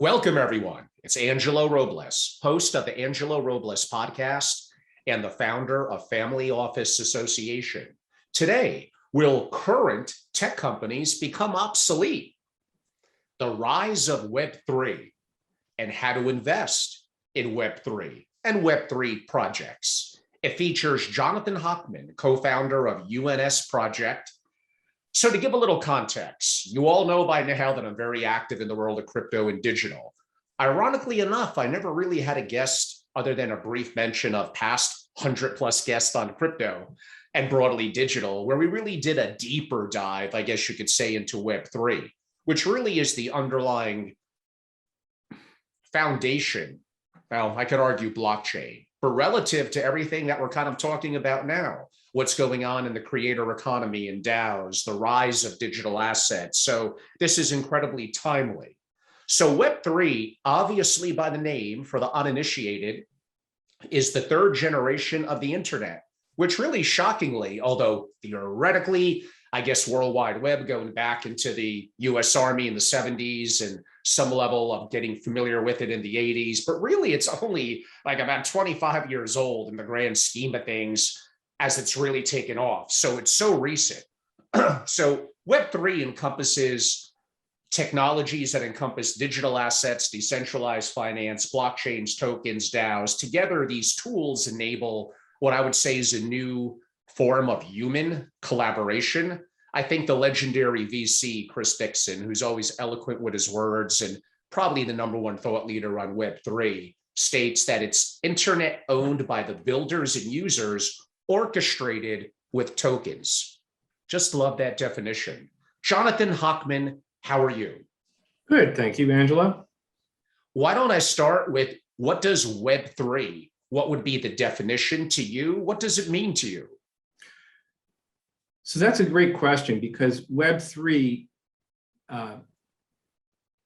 Welcome, everyone. It's Angelo Robles, host of the Angelo Robles podcast and the founder of Family Office Association. Today, will current tech companies become obsolete? The rise of Web3 and how to invest in Web3 and Web3 projects. It features Jonathan Hochman, co-founder of UNS Project. So to give a little context, you all know by now that I'm very active in the world of crypto and digital. Ironically enough, I never really had a guest other than a brief mention of past 100+ guests on crypto and broadly digital, where we really did a deeper dive, I guess you could say, into Web3, which really is the underlying foundation. Well, I could argue blockchain, but relative to everything that we're kind of talking about now, what's going on in the creator economy and DAOs, the rise of digital assets. So this is incredibly timely. So Web3, obviously by the name for the uninitiated, is the third generation of the internet, which really shockingly, although theoretically, I guess World Wide Web going back into the US Army in the 70s and some level of getting familiar with it in the 80s, but really it's only like about 25 years old in the grand scheme of things as it's really taken off. So it's so recent. So Web3 encompasses technologies that encompass digital assets, decentralized finance, blockchains, tokens, DAOs. Together, these tools enable what I would say is a new form of human collaboration. I think the legendary VC, Chris Dixon, who's always eloquent with his words and probably the #1 thought leader on Web3, states that it's internet owned by the builders and users, orchestrated with tokens. Just love that definition. Jonathan Hochman, how are you? Good, thank you, Angelo. Why don't I start with what does Web3, what would be the definition to you? What does it mean to you? So that's a great question because Web3,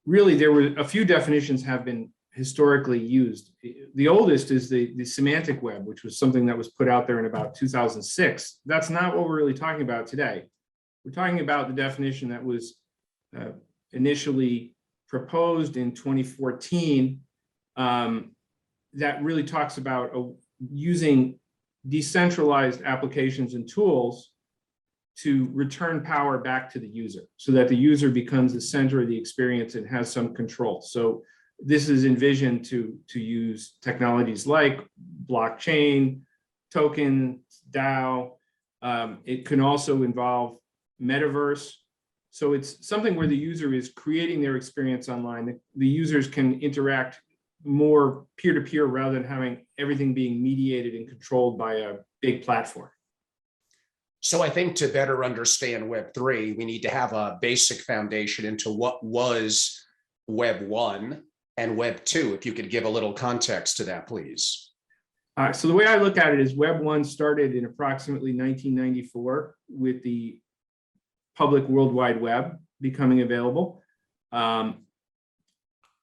really there were a few definitions have been historically used. The oldest is the semantic web, which was something that was put out there in about 2006. That's not what we're really talking about today. We're talking about the definition that was initially proposed in 2014 that really talks about using decentralized applications and tools to return power back to the user so that the user becomes the center of the experience and has some control. So this is envisioned to use technologies like blockchain, token, DAO. It can also involve Metaverse. So it's something where the user is creating their experience online. The users can interact more peer-to-peer rather than having everything being mediated and controlled by a big platform. So I think to better understand Web3, we need to have a basic foundation into what was Web 1 and Web 2. If you could give a little context to that, please. So the way I look at it is Web 1 started in approximately 1994 with the public World Wide Web becoming available. At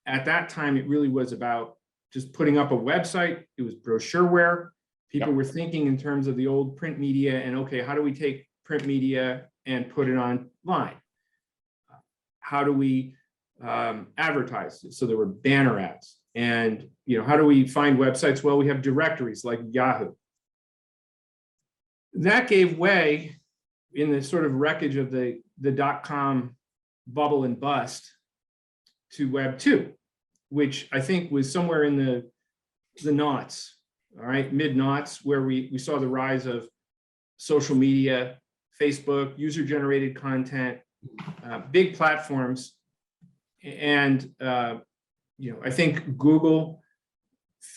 that time, it really was about just putting up a website. It was brochureware. People were thinking in terms of the old print media and, okay, how do we take print media and put it online? How do we advertise? So there were banner ads. And how do we find websites? Well, we have directories like Yahoo. That gave way in the sort of wreckage of the dot-com bubble and bust to Web 2, which I think was somewhere in the noughts. All right, mid-noughts, where we saw the rise of social media, Facebook, user-generated content, big platforms. And, I think Google,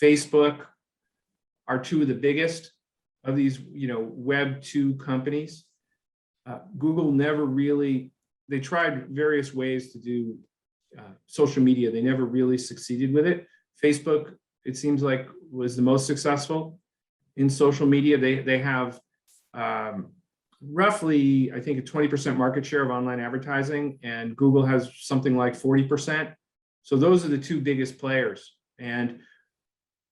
Facebook are two of the biggest of these, Web 2 companies. Google never really, they tried various ways to do social media. They never really succeeded with it. Facebook, it seems like, was the most successful in social media. They have roughly, I think, a 20% market share of online advertising, and Google has something like 40%. So those are the two biggest players. And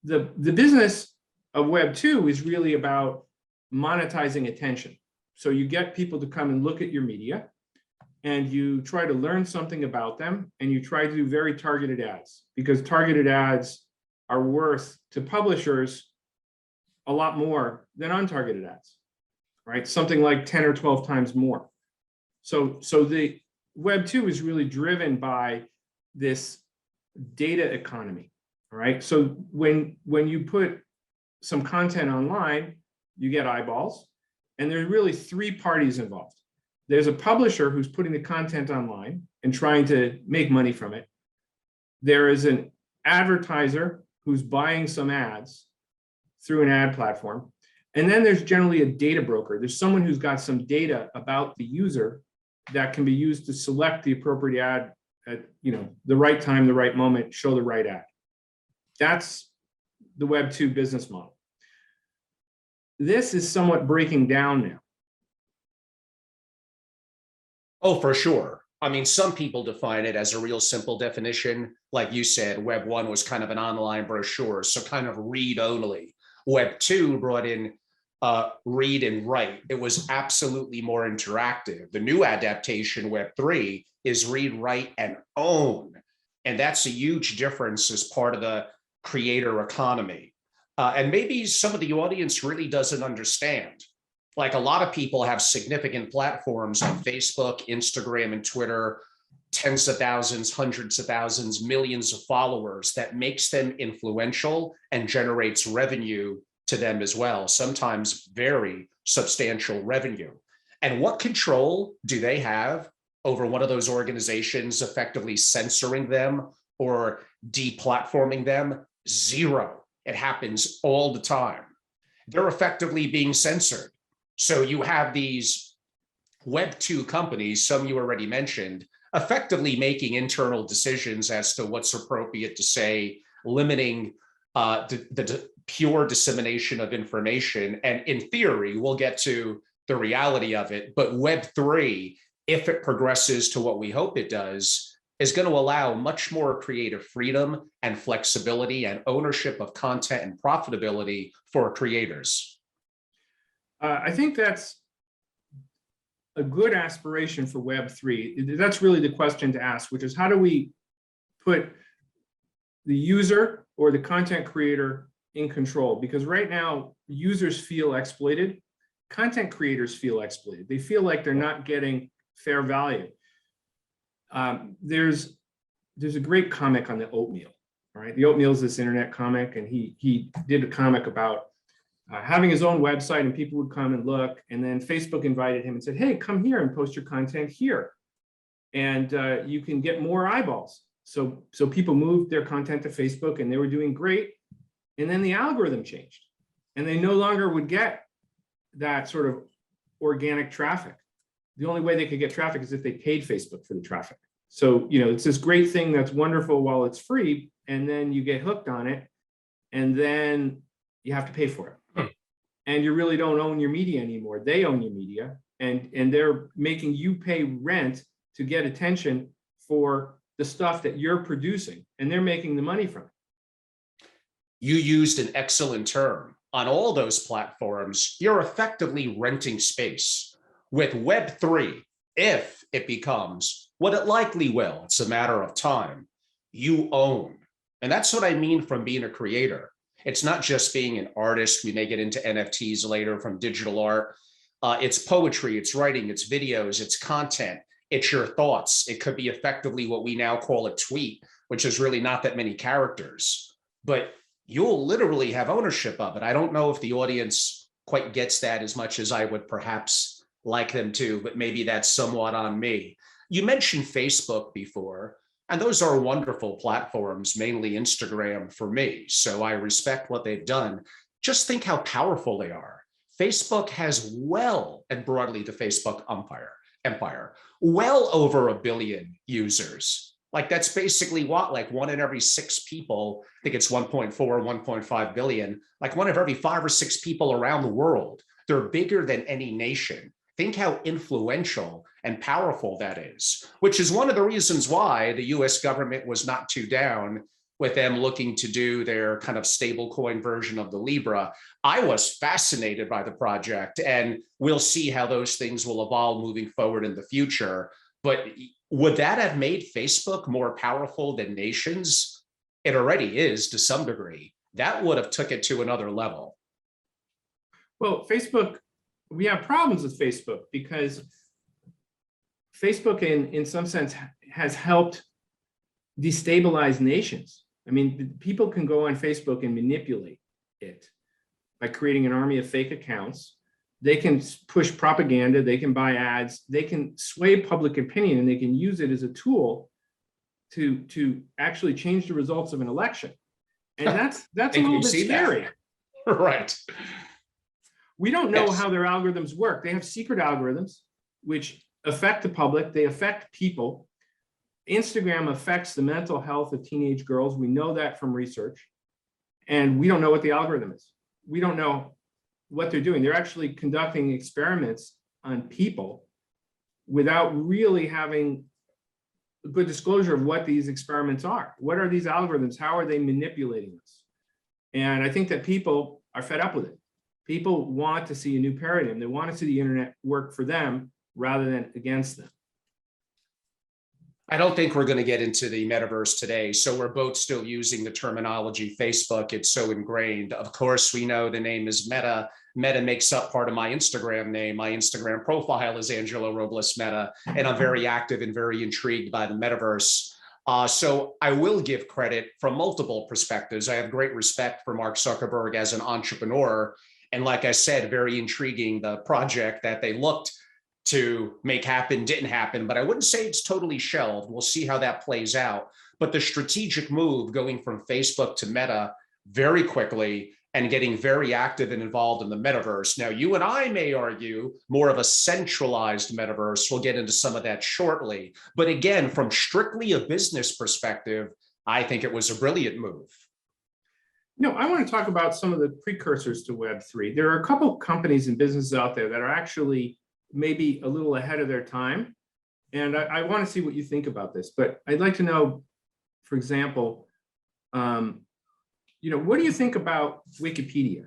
the business of Web 2 is really about monetizing attention. So you get people to come and look at your media. and you try to learn something about them, and you try to do very targeted ads, because targeted ads are worth to publishers a lot more than untargeted ads, right? Something like 10 or 12 times more. So the Web 2 is really driven by this data economy, all right? So when you put some content online, you get eyeballs, and there's really three parties involved. There's a publisher who's putting the content online and trying to make money from it. There is an advertiser who's buying some ads through an ad platform. And then there's generally a data broker. There's someone who's got some data about the user that can be used to select the appropriate ad at the right time, the right moment, show the right ad. That's the Web 2 business model. This is somewhat breaking down now. Oh, for sure. I mean, some people define it as a real simple definition. Like you said, Web 1 was kind of an online brochure, so kind of read only. Web 2 brought in read and write. It was absolutely more interactive. The new adaptation, Web 3, is read, write, and own. And that's a huge difference as part of the creator economy. And maybe some of the audience really doesn't understand. Like, a lot of people have significant platforms on Facebook, Instagram, and Twitter, tens of thousands, hundreds of thousands, millions of followers that makes them influential and generates revenue to them as well, sometimes very substantial revenue. And what control do they have over one of those organizations effectively censoring them or deplatforming them? Zero. It happens all the time. They're effectively being censored. So you have these Web 2 companies, some you already mentioned, effectively making internal decisions as to what's appropriate to say, limiting the pure dissemination of information. And in theory, we'll get to the reality of it, but Web 3, if it progresses to what we hope it does, is going to allow much more creative freedom and flexibility and ownership of content and profitability for creators. I think that's a good aspiration for Web 3. That's really the question to ask, which is, how do we put the user or the content creator in control? Because right now, users feel exploited. Content creators feel exploited. They feel like they're not getting fair value. There's a great comic on the Oatmeal, right? The Oatmeal is this internet comic, and he did a comic about having his own website, and people would come and look, and then Facebook invited him and said, hey, come here and post your content here, and you can get more eyeballs. So people moved their content to Facebook, and they were doing great, and then the algorithm changed, and they no longer would get that sort of organic traffic. The only way they could get traffic is if they paid Facebook for the traffic. So it's this great thing that's wonderful while it's free, and then you get hooked on it, and then you have to pay for it. And you really don't own your media anymore. They own your media, and they're making you pay rent to get attention for the stuff that you're producing, and they're making the money from it. You used an excellent term. On all those platforms, you're effectively renting space. With Web 3, if it becomes what it likely will, it's a matter of time, you own. And that's what I mean from being a creator. It's not just being an artist. We may get into NFTs later from digital art. It's poetry, it's writing, it's videos, it's content, it's your thoughts. It could be effectively what we now call a tweet, which is really not that many characters, but you'll literally have ownership of it. I don't know if the audience quite gets that as much as I would perhaps like them to, but maybe that's somewhat on me. You mentioned Facebook before. And those are wonderful platforms, mainly Instagram for me. So I respect what they've done. Just think how powerful they are. Facebook has and broadly the Facebook empire, well over 1 billion users. Like, that's basically what, like 1 in every 6 people, I think it's 1.4, 1.5 billion, like 1 of every 5 or 6 people around the world. They're bigger than any nation. Think how influential and powerful that is, which is one of the reasons why the US government was not too down with them looking to do their kind of stablecoin version of the Libra. I was fascinated by the project, and we'll see how those things will evolve moving forward in the future. But would that have made Facebook more powerful than nations? It already is to some degree. That would have took it to another level. Well, Facebook, we have problems with Facebook because Facebook in some sense has helped destabilize nations. I mean, people can go on Facebook and manipulate it by creating an army of fake accounts. They can push propaganda, they can buy ads, they can sway public opinion, and they can use it as a tool to actually change the results of an election. And that's a little bit scary. Right. We don't know how their algorithms work. They have secret algorithms which affect the public, they affect people. Instagram affects the mental health of teenage girls. We know that from research. And we don't know what the algorithm is. We don't know what they're doing. They're actually conducting experiments on people without really having a good disclosure of what these experiments are. What are these algorithms? How are they manipulating us? And I think that people are fed up with it. People want to see a new paradigm. They want to see the internet work for them rather than against them. I don't think we're going to get into the metaverse today. So we're both still using the terminology Facebook. It's so ingrained. Of course, we know the name is Meta. Meta makes up part of my Instagram name. My Instagram profile is Angelo Robles Meta, and I'm very active and very intrigued by the metaverse. So I will give credit from multiple perspectives. I have great respect for Mark Zuckerberg as an entrepreneur. And like I said, very intriguing, the project that they looked to make happen didn't happen, but I wouldn't say it's totally shelved. We'll see how that plays out. But the strategic move going from Facebook to Meta very quickly and getting very active and involved in the metaverse. Now, you and I may argue more of a centralized metaverse. We'll get into some of that shortly. But again, from strictly a business perspective, I think it was a brilliant move. You know, I want to talk about some of the precursors to Web3. There are a couple companies and businesses out there that are actually maybe a little ahead of their time. And I want to see what you think about this, but I'd like to know, for example, you know, what do you think about Wikipedia?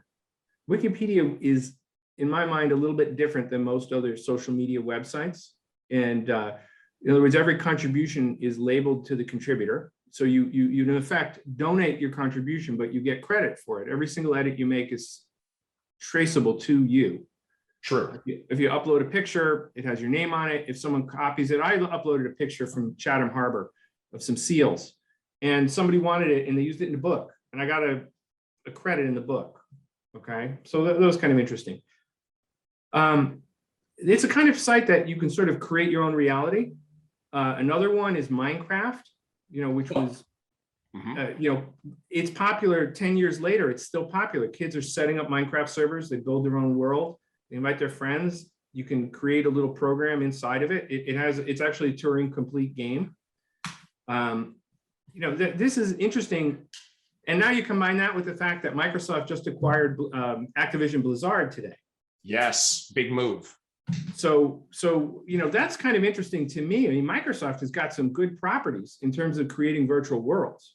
Wikipedia is, in my mind, a little bit different than most other social media websites. And in other words, every contribution is labeled to the contributor. So you in effect donate your contribution, but you get credit for it. Every single edit you make is traceable to you. Sure. If you upload a picture, it has your name on it. If someone copies it, I uploaded a picture from Chatham Harbor of some seals, and somebody wanted it and they used it in the book, and I got a credit in the book. Okay, so that was kind of interesting. It's a kind of site that you can sort of create your own reality. Another one is Minecraft, you know, which was, you know, it's popular 10 years later. It's still popular. Kids are setting up Minecraft servers. They build their own world. They invite their friends. You can create a little program inside of it. It's actually a Turing complete game. You know, this is interesting. And now you combine that with the fact that Microsoft just acquired Activision Blizzard today. Yes, big move. So, you know, that's kind of interesting to me. I mean, Microsoft has got some good properties in terms of creating virtual worlds.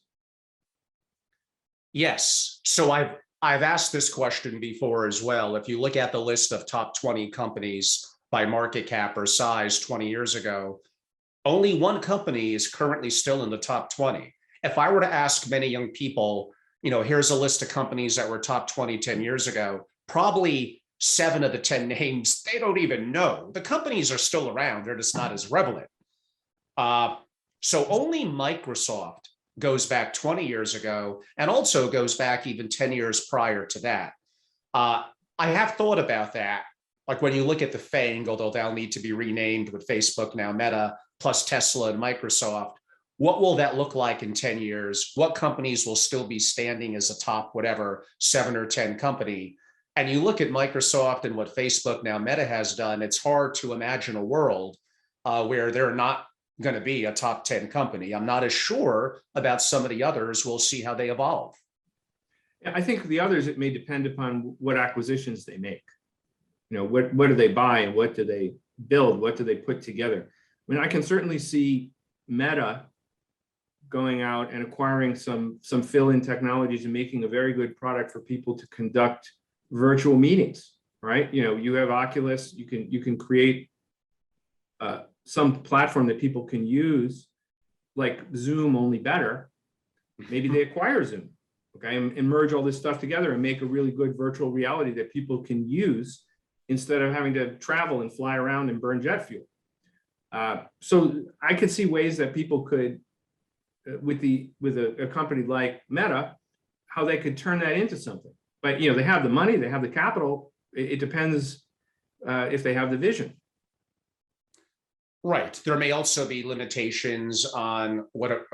Yes. So I've asked this question before as well. If you look at the list of top 20 companies by market cap or size 20 years ago, only one company is currently still in the top 20. If I were to ask many young people, you know, here's a list of companies that were top 20 10 years ago, probably 7 of the 10 names, they don't even know. The companies are still around. They're just not as relevant. So only Microsoft goes back 20 years ago and also goes back even 10 years prior to that. I have thought about that. Like when you look at the FANG, although they'll need to be renamed with Facebook now Meta, plus Tesla and Microsoft, what will that look like in 10 years? What companies will still be standing as a top, whatever, 7 or 10 company? And you look at Microsoft and what Facebook now Meta has done, it's hard to imagine a world where they're not going to be a top 10 company. I'm not as sure about some of the others. We'll see how they evolve. I think the others, it may depend upon what acquisitions they make. You know, what do they buy and what do they build? What do they put together? I mean, I can certainly see Meta going out and acquiring some fill-in technologies and making a very good product for people to conduct virtual meetings, right? You know, you have Oculus, you can create some platform that people can use, like Zoom only better, maybe they acquire Zoom, okay, and merge all this stuff together and make a really good virtual reality that people can use instead of having to travel and fly around and burn jet fuel. So I could see ways that people could, with a company like Meta, how they could turn that into something. But they have the money, they have the capital. It depends if they have the vision. Right. There may also be limitations on what,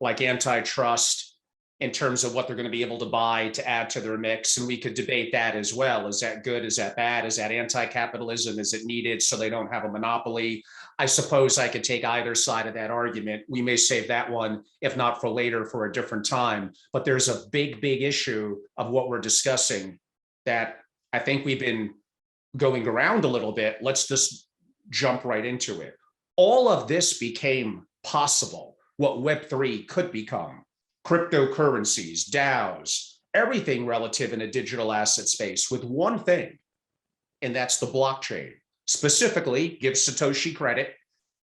like antitrust, in terms of what they're going to be able to buy to add to their mix. And we could debate that as well. Is that good? Is that bad? Is that anti-capitalism? Is it needed so they don't have a monopoly? I suppose I could take either side of that argument. We may save that one, if not for later, for a different time. But there's a big issue of what we're discussing that I think we've been going around a little bit. Let's just jump right into it. All of this became possible, what Web3 could become. Cryptocurrencies, DAOs, everything relative in a digital asset space with one thing, and that's the blockchain. Specifically, give Satoshi credit,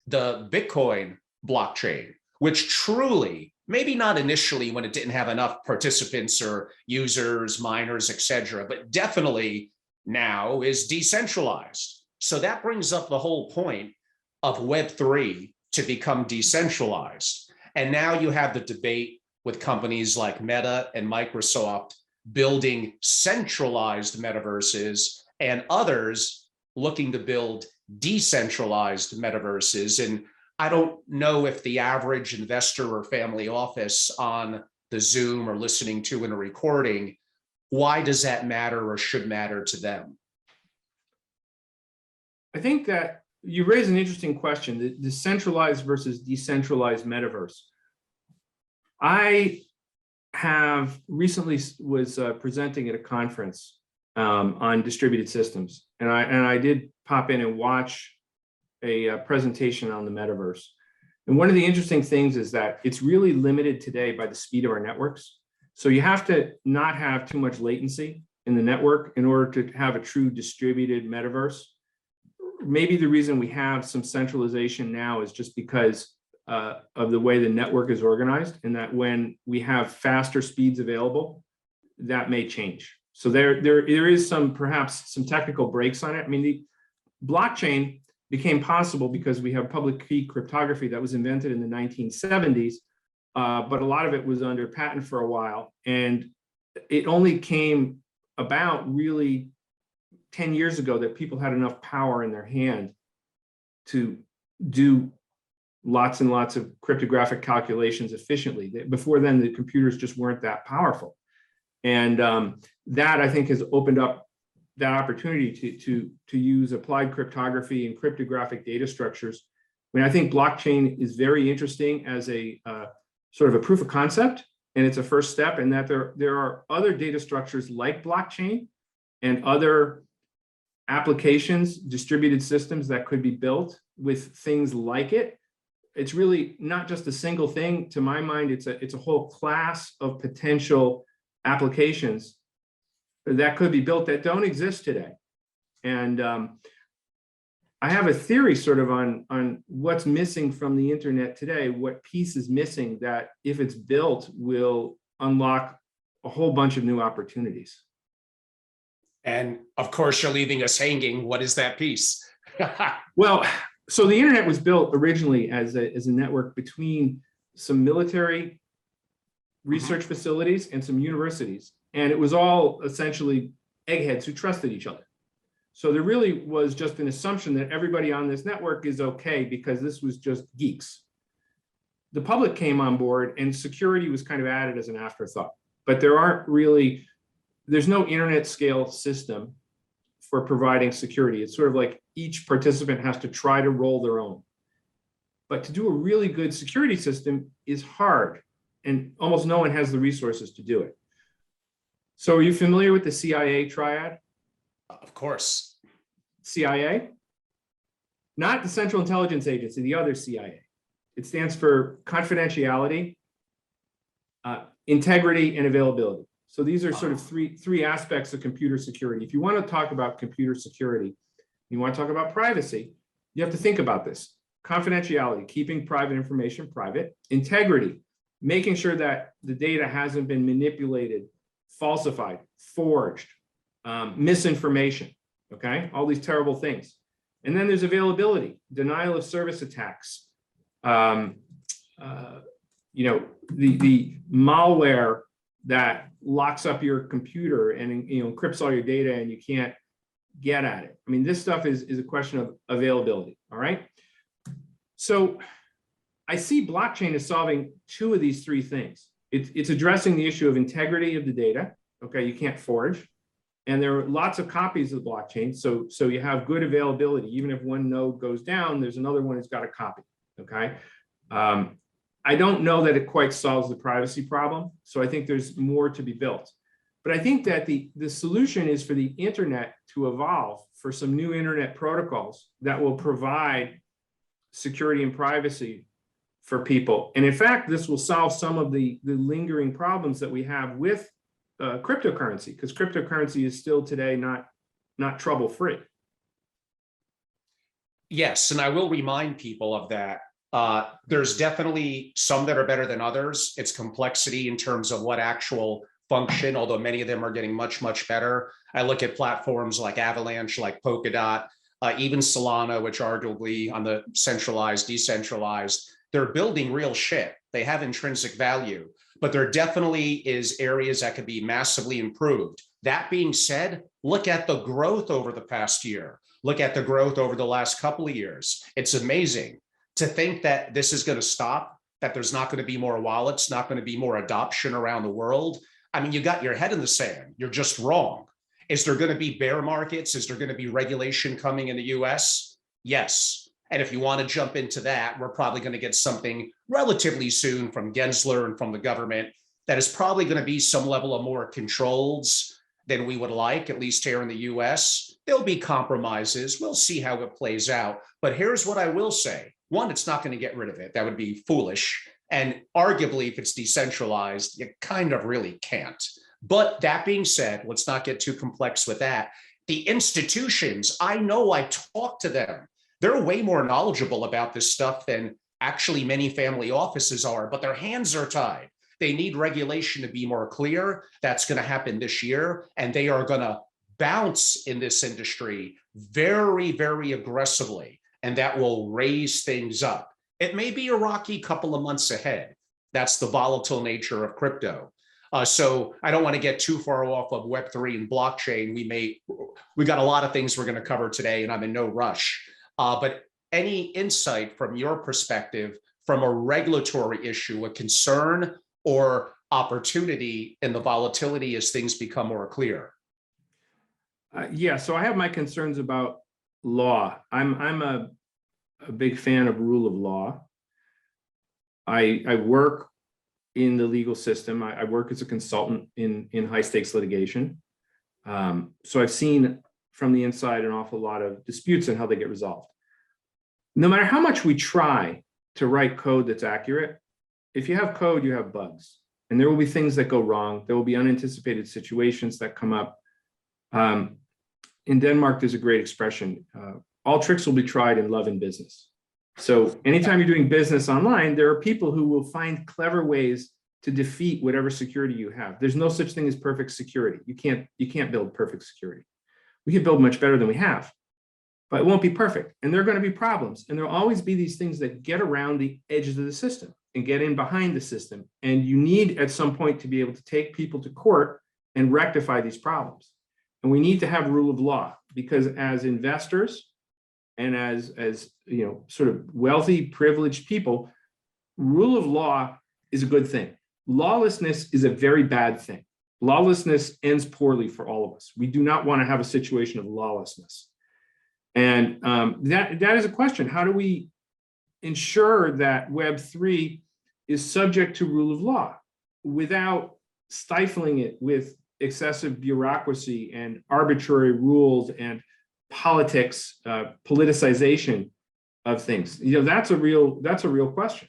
the Bitcoin blockchain, which truly, maybe not initially when it didn't have enough participants or users, miners, etc., but definitely now is decentralized. So that brings up the whole point of Web3 to become decentralized. And now you have the debate with companies like Meta and Microsoft building centralized metaverses and others looking to build decentralized metaverses. And I don't know if the average investor or family office on the Zoom or listening to in a recording, why does that matter or should matter to them? I think that you raise an interesting question, the centralized versus decentralized metaverse. I have recently was presenting at a conference on distributed systems, and I did pop in and watch a presentation on the metaverse. And one of the interesting things is that it's really limited today by the speed of our networks. So you have to not have too much latency in the network in order to have a true distributed metaverse. Maybe the reason we have some centralization now is just because of the way the network is organized, and that when we have faster speeds available, that may change. So there is perhaps some technical breaks on it. I mean, the blockchain became possible because we have public key cryptography that was invented in the 1970s, but a lot of it was under patent for a while, and it only came about really 10 years ago that people had enough power in their hand to do lots and lots of cryptographic calculations efficiently. Before then, the computers just weren't that powerful. And that, I think, has opened up that opportunity to use applied cryptography and cryptographic data structures. I mean, I think blockchain is very interesting as a sort of a proof of concept, and it's a first step, and that there are other data structures like blockchain and other applications, distributed systems that could be built with things like it. It's really not just a single thing. To my mind, it's a whole class of potential applications that could be built that don't exist today. And I have a theory sort of on what's missing from the internet today, what piece is missing that, if it's built, will unlock a whole bunch of new opportunities. And of course, you're leaving us hanging. What is that piece? Well, so the internet was built originally as a network between some military research facilities and some universities. And it was all essentially eggheads who trusted each other. So there really was just an assumption that everybody on this network is okay because this was just geeks. The public came on board and security was kind of added as an afterthought. But there's no internet scale system for providing security. It's sort of like each participant has to try to roll their own. But to do a really good security system is hard, and almost no one has the resources to do it. So are you familiar with the CIA triad? Of course. CIA? Not the Central Intelligence Agency, the other CIA. It stands for confidentiality, integrity, and availability. So these are sort of three aspects of computer security. If you want to talk about computer security, you want to talk about privacy, you have to think about this. confidentiality, keeping private information private, integrity, making sure that the data hasn't been manipulated, falsified, forged, misinformation, okay? All these terrible things. And then there's availability, denial of service attacks, you know, the malware that locks up your computer and, you know, encrypts all your data and you can't get at it. I mean, this stuff is a question of availability, all right? So I see blockchain as solving two of these three things. It's addressing the issue of integrity of the data, okay, you can't forge. And there are lots of copies of the blockchain, so you have good availability. Even if one node goes down, there's another one that's got a copy, okay? I don't know that it quite solves the privacy problem, so I think there's more to be built. But I think that the solution is for the internet to evolve, for some new internet protocols that will provide security and privacy for people. And in fact, this will solve some of the lingering problems that we have with cryptocurrency, because cryptocurrency is still today not trouble-free. Yes, and I will remind people of that. There's definitely some that are better than others. It's complexity in terms of what actual function, although many of them are getting much, much better. I look at platforms like Avalanche, like Polkadot, even Solana, which arguably on the centralized, decentralized, they're building real shit. They have intrinsic value, but there definitely is areas that could be massively improved. That being said, look at the growth over the past year. Look at the growth over the last couple of years. It's amazing. To think that this is going to stop, that there's not going to be more wallets, not going to be more adoption around the world. I mean, you got your head in the sand. You're just wrong. Is there going to be bear markets? Is there going to be regulation coming in the US? Yes. And if you want to jump into that, we're probably going to get something relatively soon from Gensler and from the government that is probably going to be some level of more controls than we would like, at least here in the US. There'll be compromises. We'll see how it plays out. But here's what I will say. One, it's not going to get rid of it. That would be foolish. And arguably, if it's decentralized, you kind of really can't. But that being said, let's not get too complex with that. The institutions, I know, I talk to them. They're way more knowledgeable about this stuff than actually many family offices are, but their hands are tied. They need regulation to be more clear. That's going to happen this year. And they are going to bounce in this industry very, very aggressively. And that will raise things up. It may be a rocky couple of months ahead. That's the volatile nature of crypto. So I don't want to get too far off of web3 and blockchain. We got a lot of things we're going to cover today, and I'm in no rush. But any insight from your perspective from a regulatory issue, a concern or opportunity in the volatility as things become more clear? Yeah, so I have my concerns about law. I'm a big fan of rule of law. I work in the legal system. I work as a consultant in high stakes litigation. So I've seen from the inside an awful lot of disputes and how they get resolved. No matter how much we try to write code that's accurate, if you have code, you have bugs. And there will be things that go wrong. There will be unanticipated situations that come up. In Denmark, there's a great expression, all tricks will be tried in love and business. So anytime you're doing business online, there are people who will find clever ways to defeat whatever security you have. There's no such thing as perfect security. You can't build perfect security. We can build much better than we have, but it won't be perfect. And there are going to be problems. And there'll always be these things that get around the edges of the system and get in behind the system. And you need at some point to be able to take people to court and rectify these problems. And we need to have rule of law, because as investors and as you know, sort of wealthy, privileged people, rule of law is a good thing. Lawlessness is a very bad thing. Lawlessness ends poorly for all of us. We do not want to have a situation of lawlessness. And that is a question. How do we ensure that Web3 is subject to rule of law without stifling it with excessive bureaucracy and arbitrary rules and politics, politicization of things? You know, that's a real question.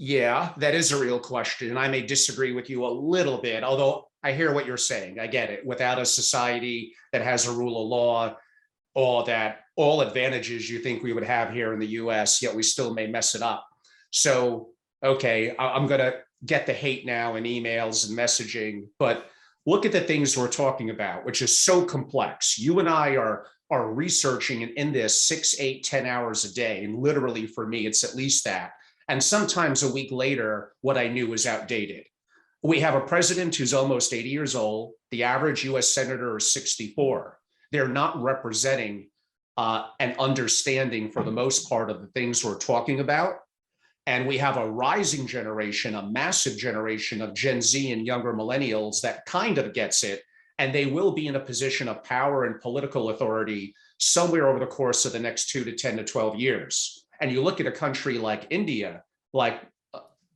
Yeah, that is a real question. And I may disagree with you a little bit, although I hear what you're saying. I get it. Without a society that has a rule of law, all advantages you think we would have here in the US, yet we still may mess it up. So, okay, I'm going to get the hate now in emails and messaging, but look at the things we're talking about, which is so complex. You and I are researching and in this 6, 8, 10 hours a day. And literally for me, it's at least that. And sometimes a week later, what I knew was outdated. We have a president who's almost 80 years old. The average US senator is 64. They're not representing an understanding for the most part of the things we're talking about. And we have a rising generation, a massive generation of Gen Z and younger millennials that kind of gets it. And they will be in a position of power and political authority somewhere over the course of the next 2 to 10 to 12 years. And you look at a country like India, like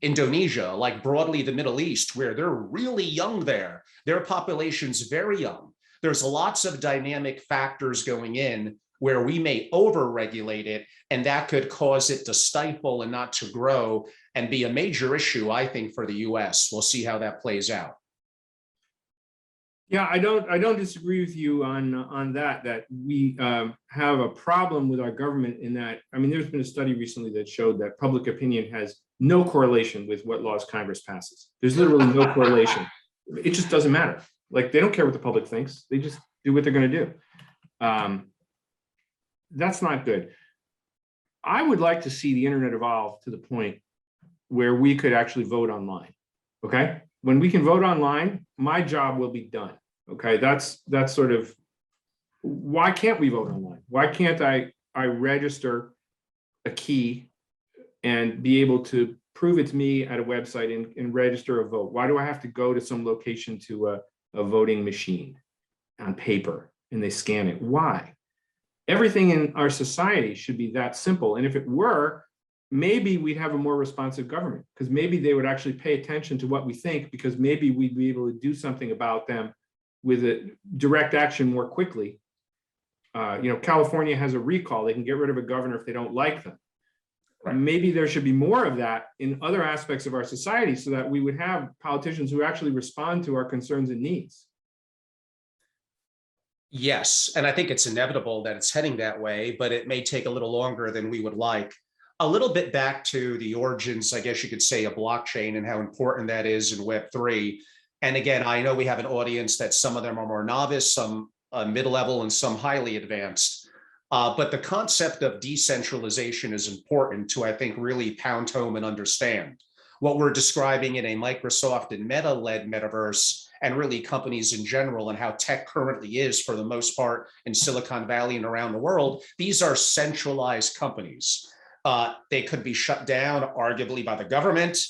Indonesia, like broadly the Middle East, where they're really young there. Their population's very young. There's lots of dynamic factors going in where we may over-regulate it, and that could cause it to stifle and not to grow and be a major issue, I think, for the US. We'll see how that plays out. Yeah, I don't disagree with you on that we have a problem with our government in that, I mean, there's been a study recently that showed that public opinion has no correlation with what laws Congress passes. There's literally no correlation. It just doesn't matter. Like, they don't care what the public thinks. They just do what they're going to do. That's not good. I would like to see the internet evolve to the point where we could actually vote online. Okay. When we can vote online, my job will be done. Okay. That's sort of, why can't we vote online? Why can't I register a key and be able to prove it's me at a website and register a vote? Why do I have to go to some location to a voting machine on paper and they scan it? Why? Everything in our society should be that simple. And if it were, maybe we'd have a more responsive government, because maybe they would actually pay attention to what we think, because maybe we'd be able to do something about them with a direct action more quickly. California has a recall. They can get rid of a governor if they don't like them. Right. Maybe there should be more of that in other aspects of our society so that we would have politicians who actually respond to our concerns and needs. Yes, and I think it's inevitable that it's heading that way, but it may take a little longer than we would like. A little bit back to the origins, I guess you could say, of blockchain and how important that is in Web3. And again, I know we have an audience that some of them are more novice, some mid-level, and some highly advanced. But the concept of decentralization is important to, I think, really pound home and understand. What we're describing in a Microsoft and Meta-led metaverse, and really companies in general, and how tech currently is for the most part in Silicon Valley and around the world, these are centralized companies. They could be shut down, arguably, by the government.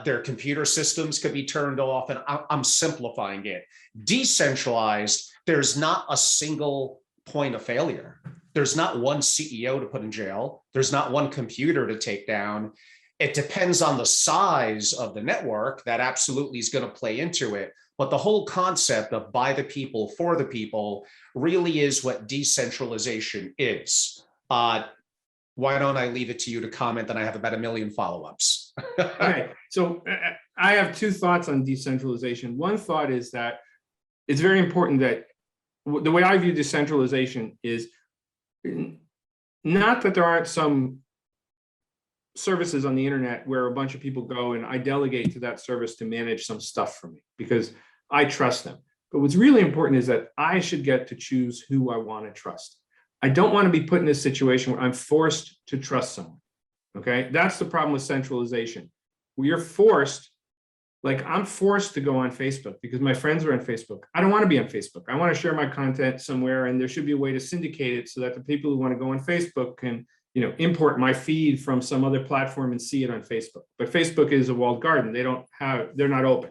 Their computer systems could be turned off, and I'm simplifying it. Decentralized, there's not a single point of failure. There's not one CEO to put in jail. There's not one computer to take down. It depends on the size of the network. That absolutely is going to play into it. But the whole concept of by the people, for the people, really is what decentralization is. Why don't I leave it to you to comment? And I have about 1 million follow-ups. Okay, so I have 2 thoughts on decentralization. One thought is that it's very important that the way I view decentralization is not that there aren't some services on the internet where a bunch of people go and I delegate to that service to manage some stuff for me because I trust them. But what's really important is that I should get to choose who I want to trust. I don't want to be put in a situation where I'm forced to trust someone. Okay, that's the problem with centralization. Where you're forced, like I'm forced to go on Facebook because my friends are on Facebook. I don't want to be on Facebook. I want to share my content somewhere, and there should be a way to syndicate it so that the people who want to go on Facebook can, import my feed from some other platform and see it on Facebook. But Facebook is a walled garden. They're not open.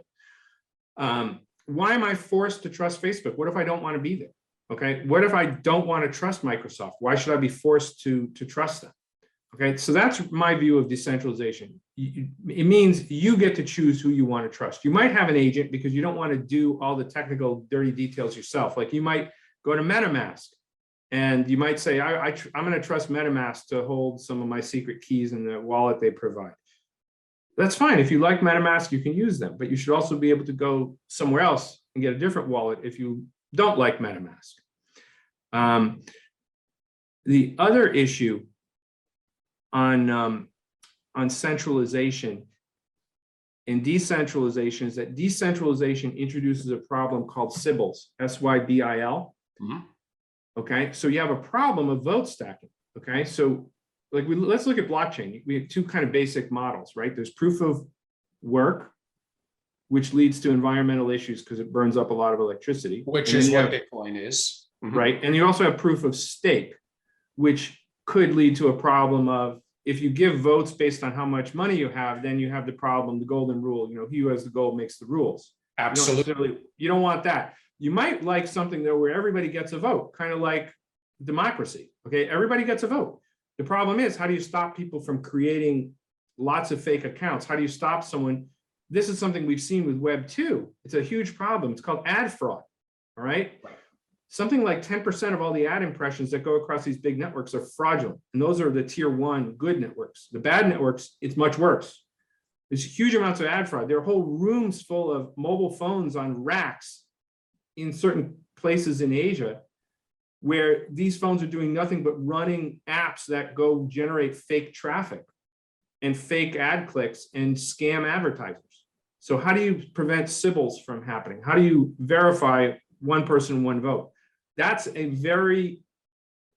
Why am I forced to trust Facebook? What if I don't want to be there? Okay, what if I don't want to trust Microsoft? Why should I be forced to trust them? Okay, so that's my view of decentralization. It means you get to choose who you want to trust. You might have an agent because you don't want to do all the technical dirty details yourself. Like you might go to Metamask and you might say, I'm going to trust Metamask to hold some of my secret keys in the wallet they provide. That's fine. If you like Metamask, you can use them, but you should also be able to go somewhere else and get a different wallet if you don't like Metamask. The other issue on centralization and decentralization is that decentralization introduces a problem called Sybils, SYBIL. Mhm. Okay, so you have a problem of vote stacking. Okay, so like let's look at blockchain. We have two kind of basic models, right? There's proof of work, which leads to environmental issues because it burns up a lot of electricity. Which is what Bitcoin is. Mhm. Right, and you also have proof of stake, which could lead to a problem of, if you give votes based on how much money you have, then you have the problem, the golden rule, he who has the gold makes the rules. Absolutely. You don't want that. You might like something though where everybody gets a vote, kind of like democracy. Okay, everybody gets a vote. The problem is, how do you stop people from creating lots of fake accounts? How do you stop someone? This is something we've seen with Web2. It's a huge problem. It's called ad fraud. All right. Something like 10% of all the ad impressions that go across these big networks are fraudulent. And those are the tier 1 good networks. The bad networks, it's much worse. There's huge amounts of ad fraud. There are whole rooms full of mobile phones on racks in certain places in Asia where these phones are doing nothing but running apps that go generate fake traffic and fake ad clicks and scam advertisers. So how do you prevent Sybils from happening? How do you verify one person, one vote? That's a very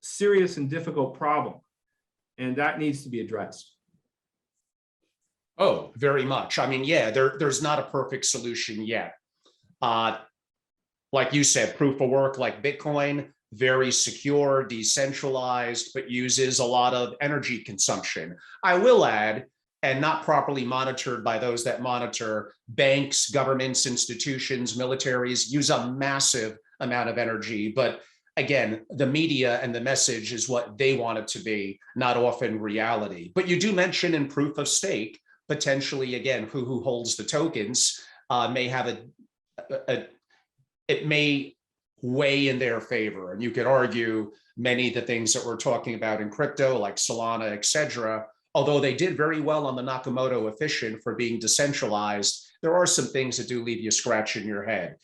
serious and difficult problem, and that needs to be addressed. Oh, very much. I mean, yeah, there's not a perfect solution yet. Like you said, proof of work like Bitcoin, very secure, decentralized, but uses a lot of energy consumption. I will add, and not properly monitored by those that monitor, banks, governments, institutions, militaries use a massive amount of energy. But again, the media and the message is what they want it to be, not often reality. But you do mention in proof of stake, potentially, again, who holds the tokens may have it may weigh in their favor. And you could argue many of the things that we're talking about in crypto, like Solana, et cetera, although they did very well on the Nakamoto efficient for being decentralized, there are some things that do leave you scratching your head.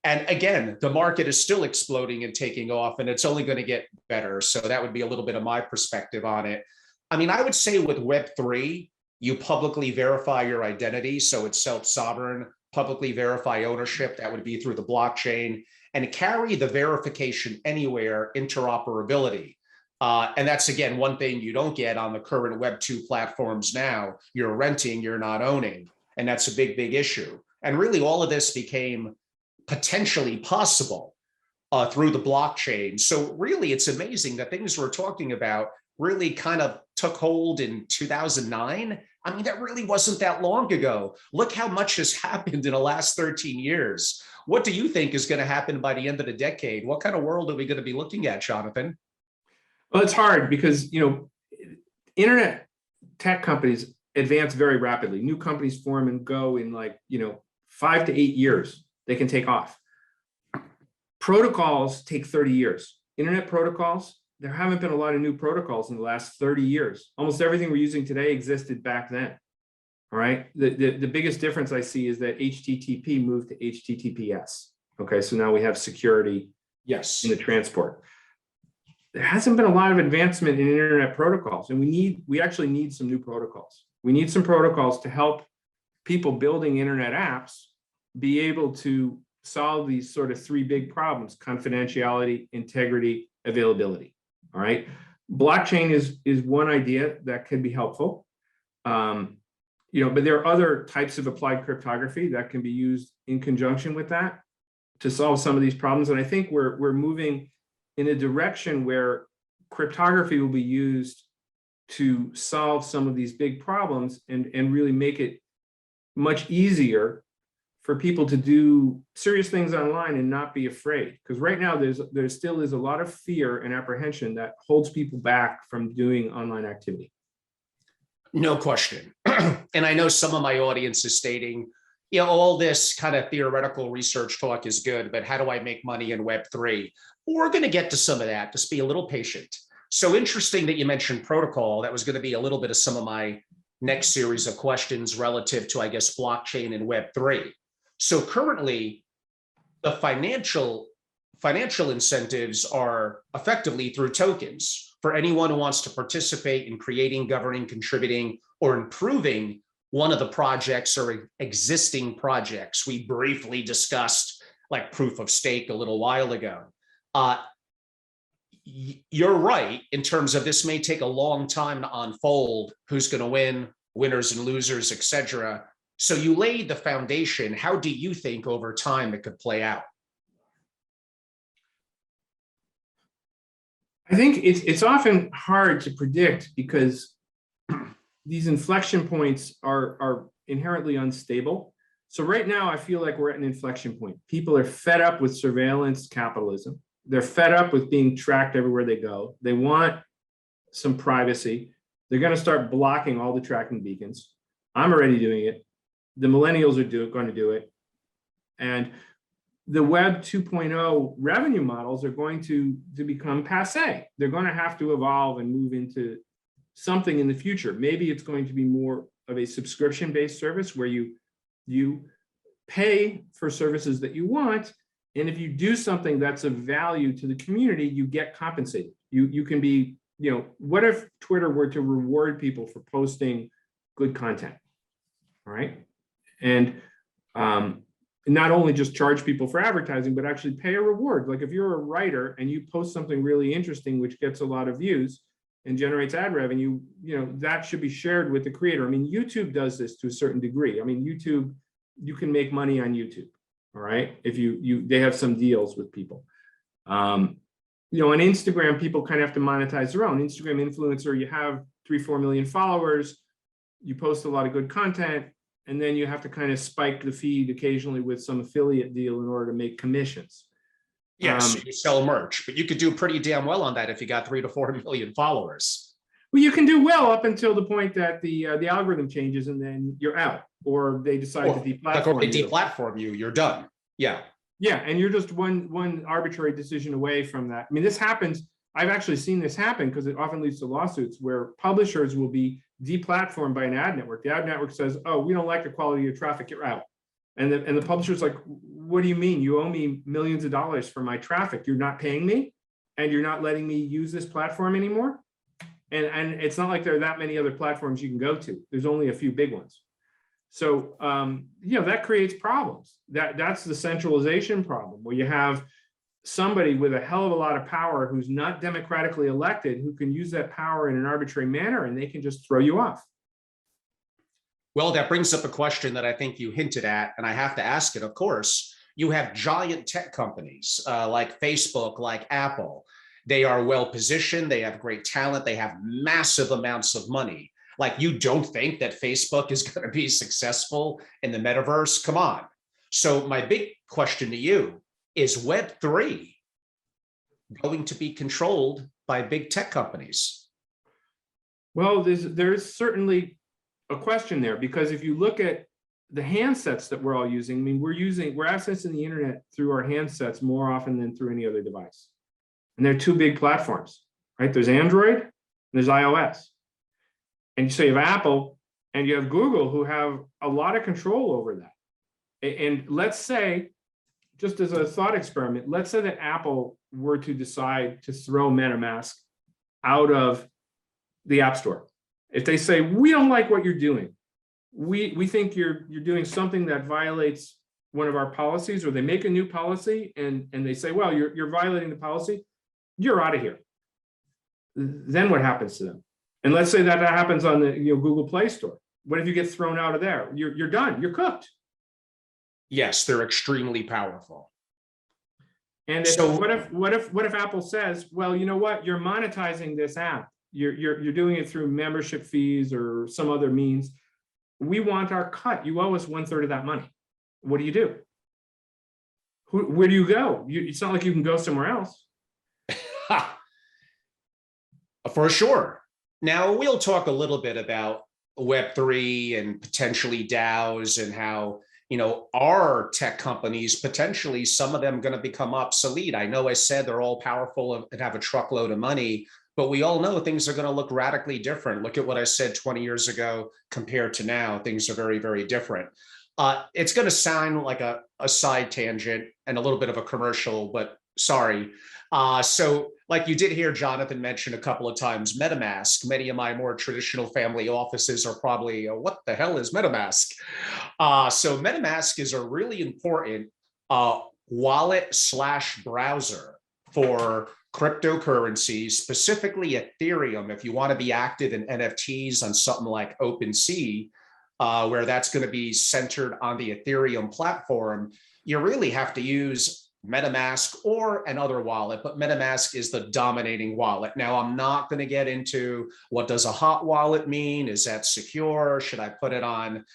And again, the market is still exploding and taking off, and it's only going to get better. So that would be a little bit of my perspective on it. I mean, I would say with Web3, you publicly verify your identity. So it's self-sovereign, publicly verify ownership. That would be through the blockchain, and carry the verification anywhere, interoperability. And that's, again, one thing you don't get on the current Web2 platforms now. You're renting, you're not owning. And that's a big, big issue. And really, all of this became potentially possible through the blockchain. So really, it's amazing that things we're talking about really kind of took hold in 2009. I mean, that really wasn't that long ago. Look how much has happened in the last 13 years. What do you think is going to happen by the end of the decade? What kind of world are we going to be looking at, Jonathan? Well, it's hard because, internet tech companies advance very rapidly. New companies form and go in 5 to 8 years. They can take off. Protocols take 30 years. Internet protocols, there haven't been a lot of new protocols in the last 30 years. Almost everything we're using today existed back then. All right. The biggest difference I see is that HTTP moved to HTTPS. Okay. So now we have security Yes. in the transport. There hasn't been a lot of advancement in internet protocols, and we actually need some new protocols. We need some protocols to help people building internet apps be able to solve these sort of 3 big problems: confidentiality, integrity, availability. All right. Blockchain is one idea that could be helpful. But there are other types of applied cryptography that can be used in conjunction with that to solve some of these problems. And I think we're moving in a direction where cryptography will be used to solve some of these big problems and really make it much easier for people to do serious things online and not be afraid. Because right now there still is a lot of fear and apprehension that holds people back from doing online activity. No question. And I know some of my audience is stating, all this kind of theoretical research talk is good, but how do I make money in Web3? We're going to get to some of that. Just be a little patient. So interesting that you mentioned protocol. That was going to be a little bit of some of my next series of questions relative to, I guess, blockchain and Web3. So currently, the financial incentives are effectively through tokens. for anyone who wants to participate in creating, governing, contributing, or improving one of the projects or existing projects. We briefly discussed like proof of stake a little while ago. You're right in terms of this may take a long time to unfold, who's going to win, winners and losers, etc. So you laid the foundation. How do you think over time it could play out? I think it's often hard to predict because these inflection points are inherently unstable. So right now, I feel like we're at an inflection point. People are fed up with surveillance capitalism. They're fed up with being tracked everywhere they go. They want some privacy. They're going to start blocking all the tracking beacons. I'm already doing it. The millennials are going to do it. And the Web 2.0 revenue models are going to become passé. They're going to have to evolve and move into something in the future. Maybe it's going to be more of a subscription-based service where you pay for services that you want, and if you do something that's of value to the community, you get compensated. You can be, what if Twitter were to reward people for posting good content, all right? And not only just charge people for advertising, but actually pay a reward. Like if you're a writer and you post something really interesting, which gets a lot of views and generates ad revenue, that should be shared with the creator. I mean, YouTube does this to a certain degree. I mean, YouTube, you can make money on YouTube, all right? If they have some deals with people. On Instagram, people kind of have to monetize their own. Instagram influencer, you have 3-4 million followers, you post a lot of good content, and then you have to kind of spike the feed occasionally with some affiliate deal in order to make commissions. Yes, you sell merch, but you could do pretty damn well on that if you got 3 to 4 million followers. Well, you can do well up until the point that the algorithm changes and then you're out, or they decide to deplatform they deplatform you, you're done. Yeah. Yeah, and you're just one arbitrary decision away from that. I mean, this happens. I've actually seen this happen because it often leads to lawsuits where publishers will be deplatformed by an ad network. The ad network says, "Oh, we don't like the quality of traffic, you're out." And the publisher's like, "What do you mean? You owe me millions of dollars for my traffic. You're not paying me, and you're not letting me use this platform anymore." And it's not like there are that many other platforms you can go to. There's only a few big ones. So that creates problems. That's the centralization problem, where you have somebody with a hell of a lot of power who's not democratically elected, who can use that power in an arbitrary manner, and they can just throw you off. Well, that brings up a question that I think you hinted at, and I have to ask it, of course. You have giant tech companies like Facebook, like Apple. They are well positioned. They have great talent. They have massive amounts of money. Like, you don't think that Facebook is going to be successful in the metaverse? Come on. So my big question to you is, Web3 going to be controlled by big tech companies? Well, there's certainly a question there, because if you look at the handsets that we're all using, I mean, we're accessing the internet through our handsets more often than through any other device. And there are two big platforms, right? There's Android and there's iOS. And so you have Apple and you have Google, who have a lot of control over that. And let's say, just as a thought experiment, let's say that Apple were to decide to throw Metamask out of the App Store. If they say, "We don't like what you're doing. We think you're doing something that violates one of our policies," or they make a new policy and they say, "Well, you're violating the policy, you're out of here." Then what happens to them? And let's say that happens on the Google Play Store. What if you get thrown out of there? You're done. You're cooked. Yes, they're extremely powerful. And So what if Apple says, "Well, you know what? You're monetizing this app. You're doing it through membership fees or some other means. We want our cut. You owe us 1/3 of that money." What do you do? Where do you go? It's not like you can go somewhere else. For sure. Now, we'll talk a little bit about Web3 and potentially DAOs and how, our tech companies, potentially some of them going to become obsolete. I know I said they're all powerful and have a truckload of money, but we all know things are going to look radically different. Look at what I said 20 years ago compared to now. Things are very, very different. It's going to sound like a side tangent and a little bit of a commercial, but sorry. So like you did hear Jonathan mention a couple of times, Metamask. Many of my more traditional family offices are probably, what the hell is Metamask? So Metamask is a really important wallet slash browser for cryptocurrencies, specifically Ethereum. If you want to be active in NFTs on something like OpenSea, where that's going to be centered on the Ethereum platform, you really have to use MetaMask or another wallet, but MetaMask is the dominating wallet. Now, I'm not going to get into what does a hot wallet mean? Is that secure? Should I put it on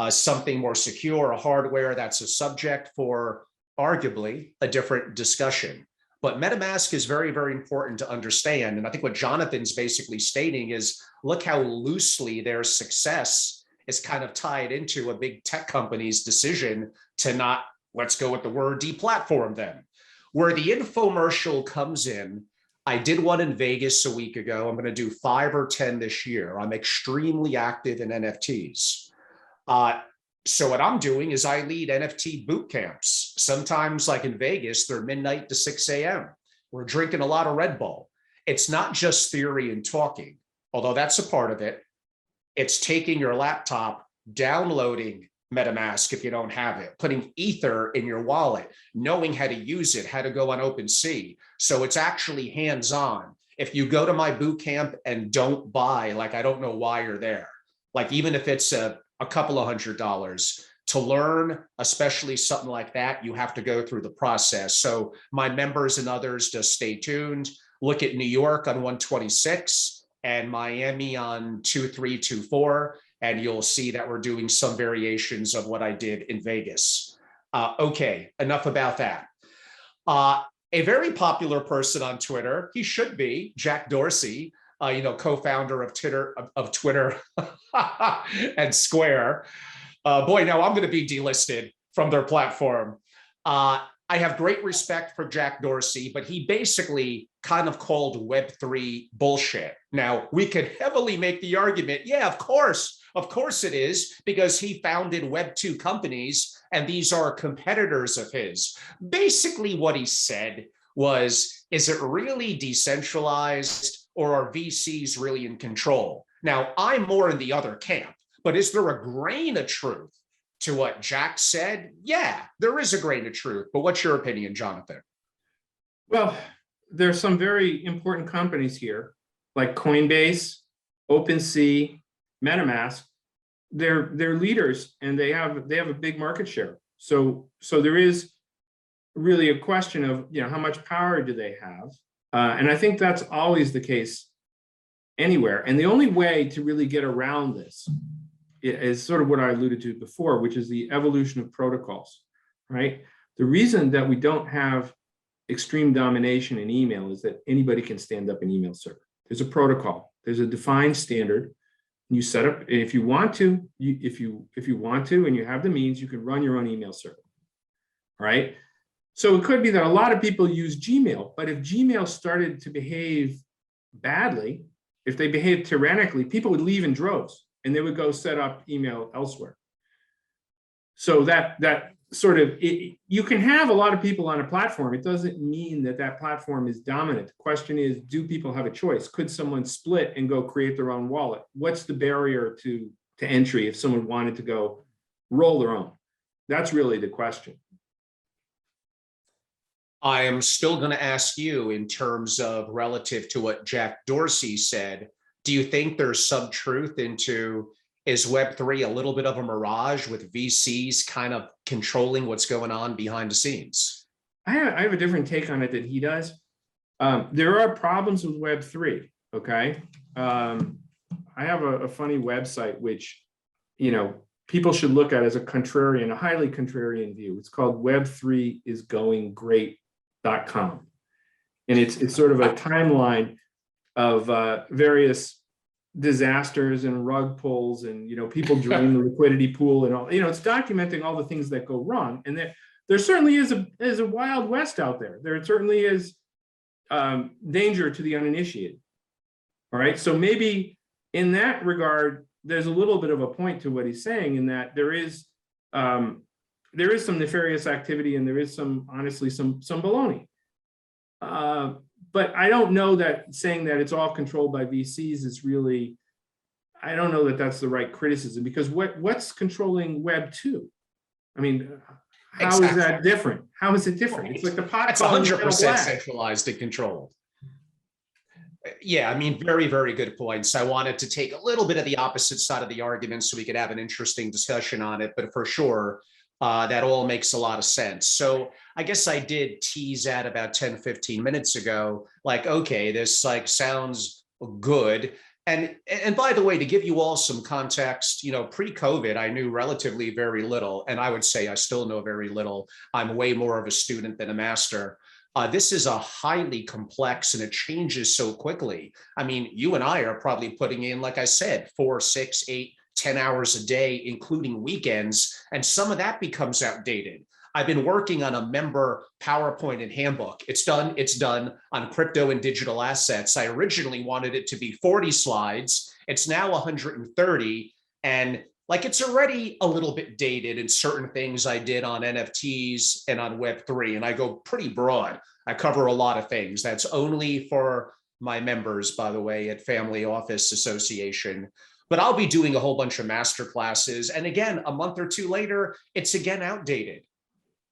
something more secure, a hardware? That's a subject for arguably a different discussion. But MetaMask is very, very important to understand. And I think what Jonathan's basically stating is, look how loosely their success is kind of tied into a big tech company's decision to not, let's go with the word, deplatform them. Where the infomercial comes in, I did one in Vegas a week ago. I'm going to do 5 or 10 this year. I'm extremely active in NFTs. So what I'm doing is I lead NFT boot camps. Sometimes, like in Vegas, they're midnight to 6 a.m. We're drinking a lot of Red Bull. It's not just theory and talking, although that's a part of it. It's taking your laptop, downloading MetaMask if you don't have it, putting Ether in your wallet, knowing how to use it, how to go on OpenSea. So it's actually hands-on. If you go to my boot camp and don't buy, like, I don't know why you're there. Like, even if it's a couple of $100 to learn, especially something like that, you have to go through the process. So my members and others, just stay tuned. Look at New York on 126 and Miami on 2324. And you'll see that we're doing some variations of what I did in Vegas. Okay, enough about that. A very popular person on Twitter, he should be, Jack Dorsey, co-founder of Twitter and Square. Boy, now I'm going to be delisted from their platform. I have great respect for Jack Dorsey, but he basically kind of called web3 bullshit. Now, we could heavily make the argument, yeah, of course it is, because he founded Web2 companies, and these are competitors of his. Basically, what he said was, is it really decentralized, or are VCs really in control? Now, I'm more in the other camp, but is there a grain of truth to what Jack said? Yeah, there is a grain of truth. But what's your opinion, Jonathan? Well, there's some very important companies here, like Coinbase, OpenSea, MetaMask. They're leaders, and they have a big market share. So there is really a question of, how much power do they have? And I think that's always the case anywhere. And the only way to really get around this is sort of what I alluded to before, which is the evolution of protocols, right? The reason that we don't have extreme domination in email is that anybody can stand up an email server. There's a protocol. There's a defined standard. You set up, and if you want to, if you want to, and you have the means, you can run your own email server, right? So it could be that a lot of people use Gmail, but if Gmail started to behave badly, if they behaved tyrannically, people would leave in droves, and they would go set up email elsewhere. So that sort of, you can have a lot of people on a platform. It doesn't mean that that platform is dominant. The question is, do people have a choice? Could someone split and go create their own wallet? What's the barrier to entry if someone wanted to go roll their own? That's really the question. I am still going to ask you, in terms of relative to what Jack Dorsey said, do you think there's some truth into, is Web3 a little bit of a mirage with VCs kind of controlling what's going on behind the scenes? I have a different take on it than he does. There are problems with Web3, okay? I have a funny website, which, people should look at as a highly contrarian view. It's called web3isgoinggreat.com. And it's sort of a timeline of various disasters and rug pulls, and people drain the liquidity pool, and all. It's documenting all the things that go wrong. And there certainly is a wild west out there. There certainly is danger to the uninitiated. All right, so maybe in that regard, there's a little bit of a point to what he's saying, in that there is some nefarious activity, and there is honestly some baloney. But but I don't know that saying that it's all controlled by VCs is really, I don't know that that's the right criticism, because what's controlling Web 2? I mean, how is that different? How is it different? It's like the pot. That's 100% centralized and controlled. Yeah, I mean, very, very good points. I wanted to take a little bit of the opposite side of the argument so we could have an interesting discussion on it, but for sure, that all makes a lot of sense. So I guess I did tease at about 10, 15 minutes ago, like, okay, this like sounds good. And by the way, to give you all some context, you know, pre-COVID, I knew relatively very little, and I would say I still know very little. I'm way more of a student than a master. This is a highly complex and it changes so quickly. I mean, you and I are probably putting in, like I said, 4, 6, 8, 10 hours a day, including weekends, and some of that becomes outdated. I've been working on a member PowerPoint and handbook. It's done on crypto and digital assets. I originally wanted it to be 40 slides. It's now 130. And like, it's already a little bit dated in certain things I did on NFTs and on Web3. And I go pretty broad. I cover a lot of things. That's only for my members, by the way, at Family Office Association. But I'll be doing a whole bunch of master classes. And again, a month or two later, it's again outdated.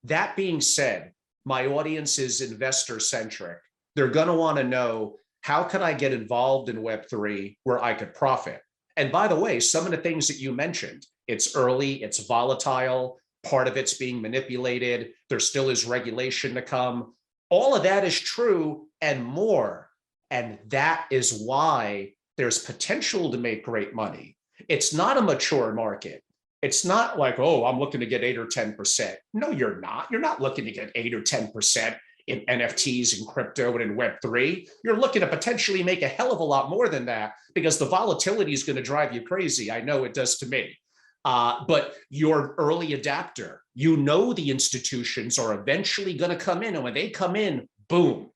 That being said, my audience is investor centric. They're going to want to know, how can I get involved in Web3 where I could profit? And by the way, some of the things that you mentioned, it's early, it's volatile, part of it's being manipulated, there still is regulation to come. All of that is true and more. And that is why there's potential to make great money. It's not a mature market. It's not like, oh, I'm looking to get 8 or 10%. No, you're not. You're not looking to get 8 or 10% in NFTs and crypto and in Web3. You're looking to potentially make a hell of a lot more than that, because the volatility is going to drive you crazy. I know it does to me. But you're an early adapter. You know the institutions are eventually going to come in. And when they come in, boom.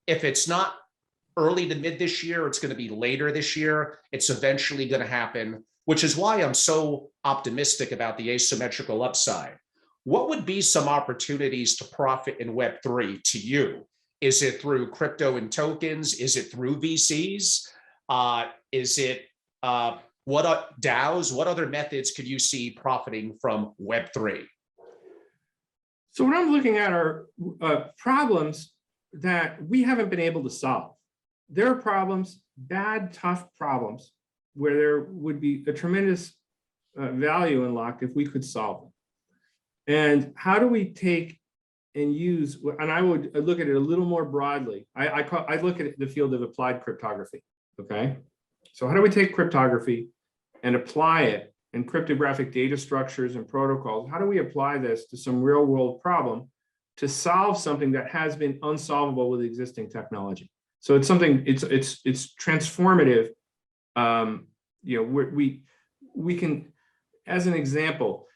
If it's not early to mid this year, it's going to be later this year. It's eventually going to happen, which is why I'm so optimistic about the asymmetrical upside. What would be some opportunities to profit in Web3 to you? Is it through crypto and tokens? Is it through VCs? Is it what DAOs? What other methods could you see profiting from Web3? So what I'm looking at are problems that we haven't been able to solve. There are problems, bad, tough problems, where there would be a tremendous value unlocked if we could solve them. And how do we take and use, and I would look at it a little more broadly. I look at the field of applied cryptography, okay? So how do we take cryptography and apply it in cryptographic data structures and protocols? How do we apply this to some real world problem to solve something that has been unsolvable with existing technology? So it's something, it's transformative. You know, we can, as an example,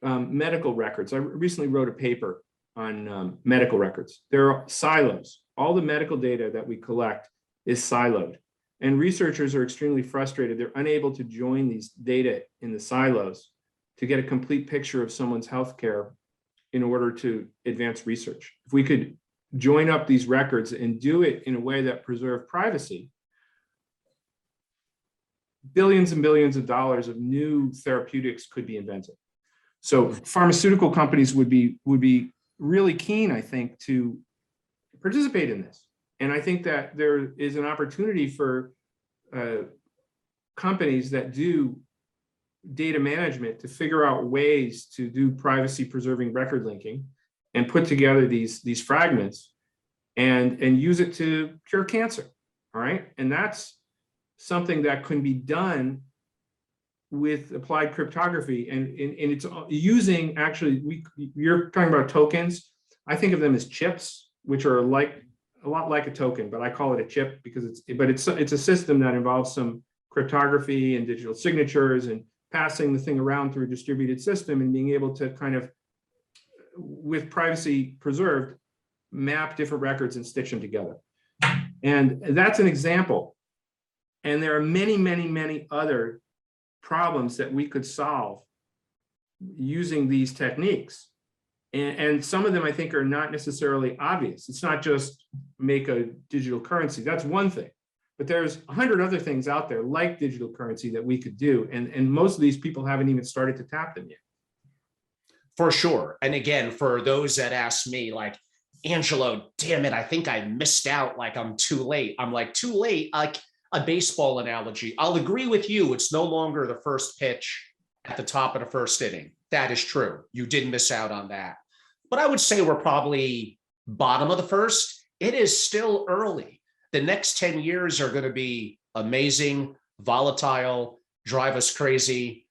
medical records. I recently wrote a paper on medical records. There are silos. All the medical data that we collect is siloed. And researchers are extremely frustrated. They're unable to join these data in the silos to get a complete picture of someone's healthcare in order to advance research. If we could join up these records and do it in a way that preserved privacy, billions and billions of dollars of new therapeutics could be invented. So pharmaceutical companies would be really keen, I think, to participate in this. And I think that there is an opportunity for companies that do data management to figure out ways to do privacy preserving record linking and put together these fragments and use it to cure cancer. All right. And that's something that can be done with applied cryptography, and it's using, actually, you're talking about tokens. I think of them as chips, which are like a lot like a token, but I call it a chip because it's a system that involves some cryptography and digital signatures and passing the thing around through a distributed system and being able to kind of, with privacy preserved, map different records and stitch them together. And that's an example. And there are many, many, many other problems that we could solve using these techniques. And some of them I think are not necessarily obvious. It's not just make a digital currency. That's one thing. But there's 100 other things out there like digital currency that we could do. And most of these people haven't even started to tap them yet. For sure. And again, for those that ask me, like, Angelo, damn it, I think I missed out. Like, I'm too late. I'm like, too late. Like a baseball analogy. I'll agree with you. It's no longer the first pitch at the top of the first inning. That is true. You did miss out on that. But I would say we're probably bottom of the first. It is still early. The next 10 years are going to be amazing, volatile, drive us crazy.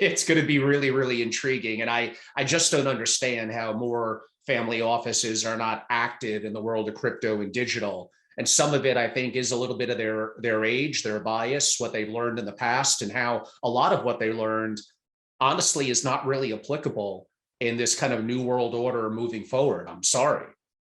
It's going to be really, really intriguing. And I just don't understand how more family offices are not active in the world of crypto and digital. And some of it, I think, is a little bit of their age, their bias, what they've learned in the past, and how a lot of what they learned, honestly, is not really applicable in this kind of new world order moving forward. I'm sorry.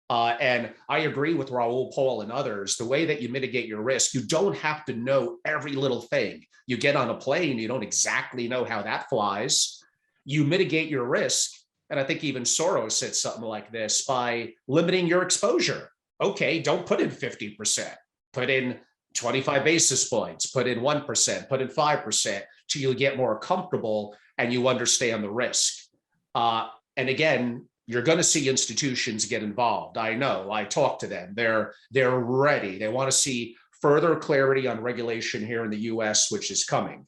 And I agree with Raoul Pal and others. The way that you mitigate your risk, you don't have to know every little thing. You get on a plane, you don't exactly know how that flies. You mitigate your risk. And I think even Soros said something like this, by limiting your exposure. Okay, don't put in 50%, put in 25 basis points, put in 1%, put in 5%, till you get more comfortable and you understand the risk. And again, you're going to see institutions get involved. I know, I talk to them. They're ready. They want to see further clarity on regulation here in the US, which is coming.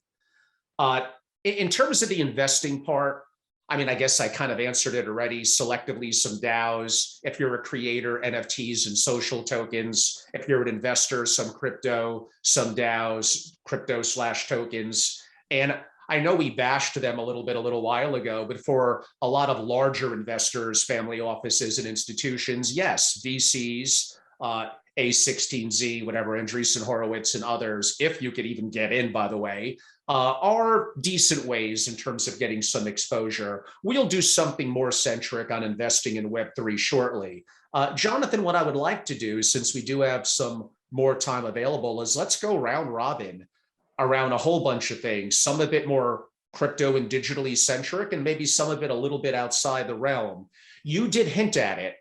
In terms of the investing part, I mean, I guess I kind of answered it already. Selectively, some DAOs. If you're a creator, NFTs and social tokens. If you're an investor, some crypto, some DAOs, crypto/tokens. And I know we bashed them a little while ago, but for a lot of larger investors, family offices and institutions, yes, VCs, A16Z, whatever, Andreessen Horowitz and others, if you could even get in, by the way, are decent ways in terms of getting some exposure. We'll do something more centric on investing in Web3 shortly. Jonathan, what I would like to do, since we do have some more time available, is let's go round robin around a whole bunch of things, some of it more crypto and digitally centric, and maybe some of it a little bit outside the realm. You did hint at it.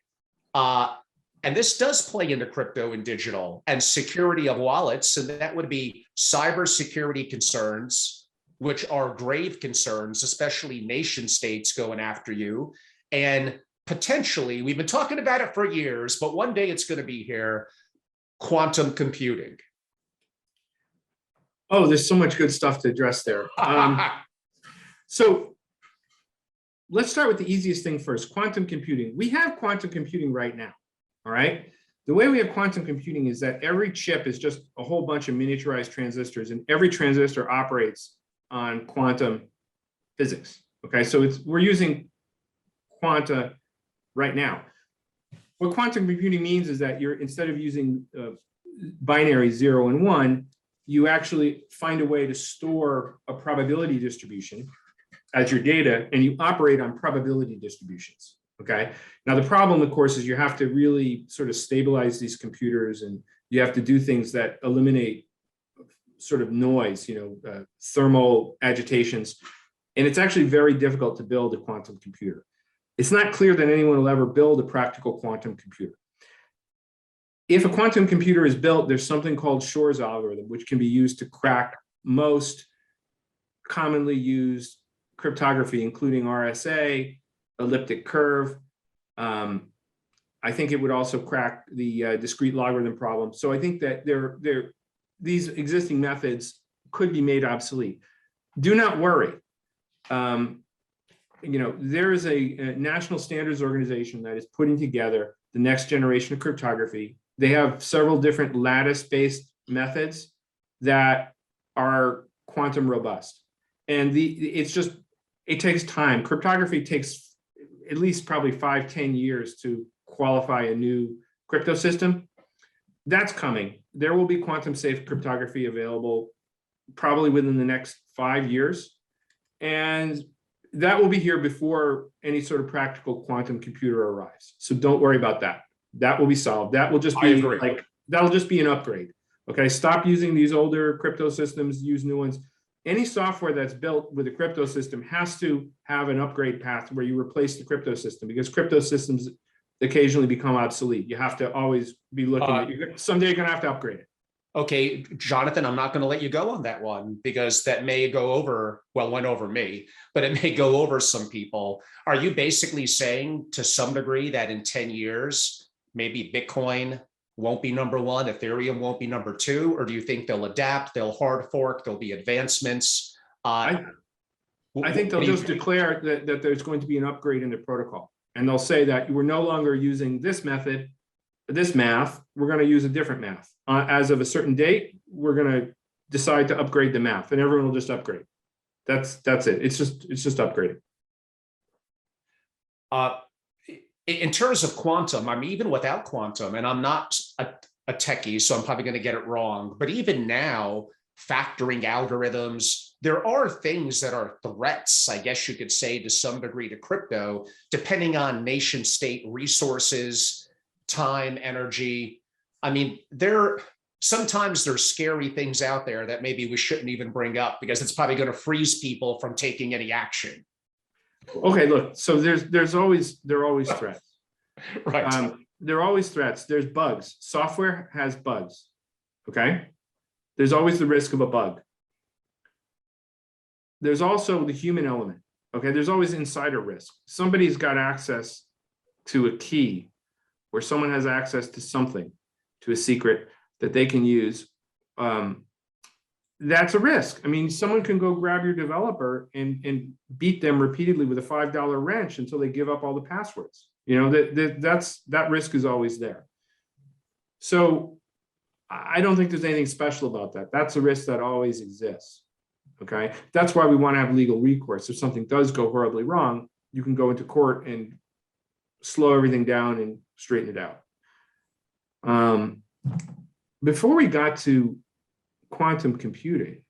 And this does play into crypto and digital and security of wallets. And that would be cybersecurity concerns, which are grave concerns, especially nation states going after you. And potentially, we've been talking about it for years, but one day it's going to be here, quantum computing. Oh, there's so much good stuff to address there. So let's start with the easiest thing first, quantum computing. We have quantum computing right now. All right. The way we have quantum computing is that every chip is just a whole bunch of miniaturized transistors, and every transistor operates on quantum physics. Okay, so we're using quanta right now. What quantum computing means is that instead of using binary 0 and 1, you actually find a way to store a probability distribution as your data, and you operate on probability distributions. Okay. Now, the problem, of course, is you have to really sort of stabilize these computers, and you have to do things that eliminate sort of noise, thermal agitations. And it's actually very difficult to build a quantum computer. It's not clear that anyone will ever build a practical quantum computer. If a quantum computer is built, there's something called Shor's algorithm, which can be used to crack most commonly used cryptography, including RSA, elliptic curve. I think it would also crack the discrete logarithm problem. So I think that these existing methods could be made obsolete. Do not worry. There is a national standards organization that is putting together the next generation of cryptography. They have several different lattice-based methods that are quantum robust. And it takes time. Cryptography takes at least probably 5-10 years to qualify a new crypto system. That's coming. There will be quantum safe cryptography available probably within the next 5 years. And that will be here before any sort of practical quantum computer arrives. So don't worry about that. That will be solved. That will just be that'll just be an upgrade. Okay, stop using these older crypto systems, use new ones. any software that's built with a crypto system has to have an upgrade path where you replace the crypto system, because crypto systems occasionally become obsolete. You have to always be looking at someday you're going to have to upgrade it. Okay, Jonathan, I'm not going to let you go on that one because that may go over, well, went over me, but it may go over some people. Are you basically saying to some degree that in 10 years, maybe Bitcoin won't be number one, Ethereum won't be number two, or do you think they'll adapt, they'll hard fork, there'll be advancements? I think they'll just declare that there's going to be an upgrade in the protocol. And they'll say that we're no longer using this method, this math, we're going to use a different math. As of a certain date, we're going to decide to upgrade the math, and everyone will just upgrade. That's it. It's just upgrading. In terms of quantum, I mean, even without quantum, and I'm not a techie, so I'm probably going to get it wrong, but even now, factoring algorithms, there are things that are threats, I guess you could say, to some degree to crypto, depending on nation state resources, time, energy. I mean, sometimes there's scary things out there that maybe we shouldn't even bring up because it's probably going to freeze people from taking any action. Okay, look, so there are always threats. Right. There are always threats. There's bugs. Software has bugs. Okay. There's always the risk of a bug. There's also the human element. Okay. There's always insider risk. Somebody's got access to a key, where someone has access to something, to a secret that they can use. That's a risk. I mean, someone can go grab your developer and beat them repeatedly with a $5 wrench until they give up all the passwords. You know, that risk is always there. So I don't think there's anything special about that. That's a risk that always exists. Okay. That's why we want to have legal recourse. If something does go horribly wrong, you can go into court and slow everything down and straighten it out. Before we got to quantum computing,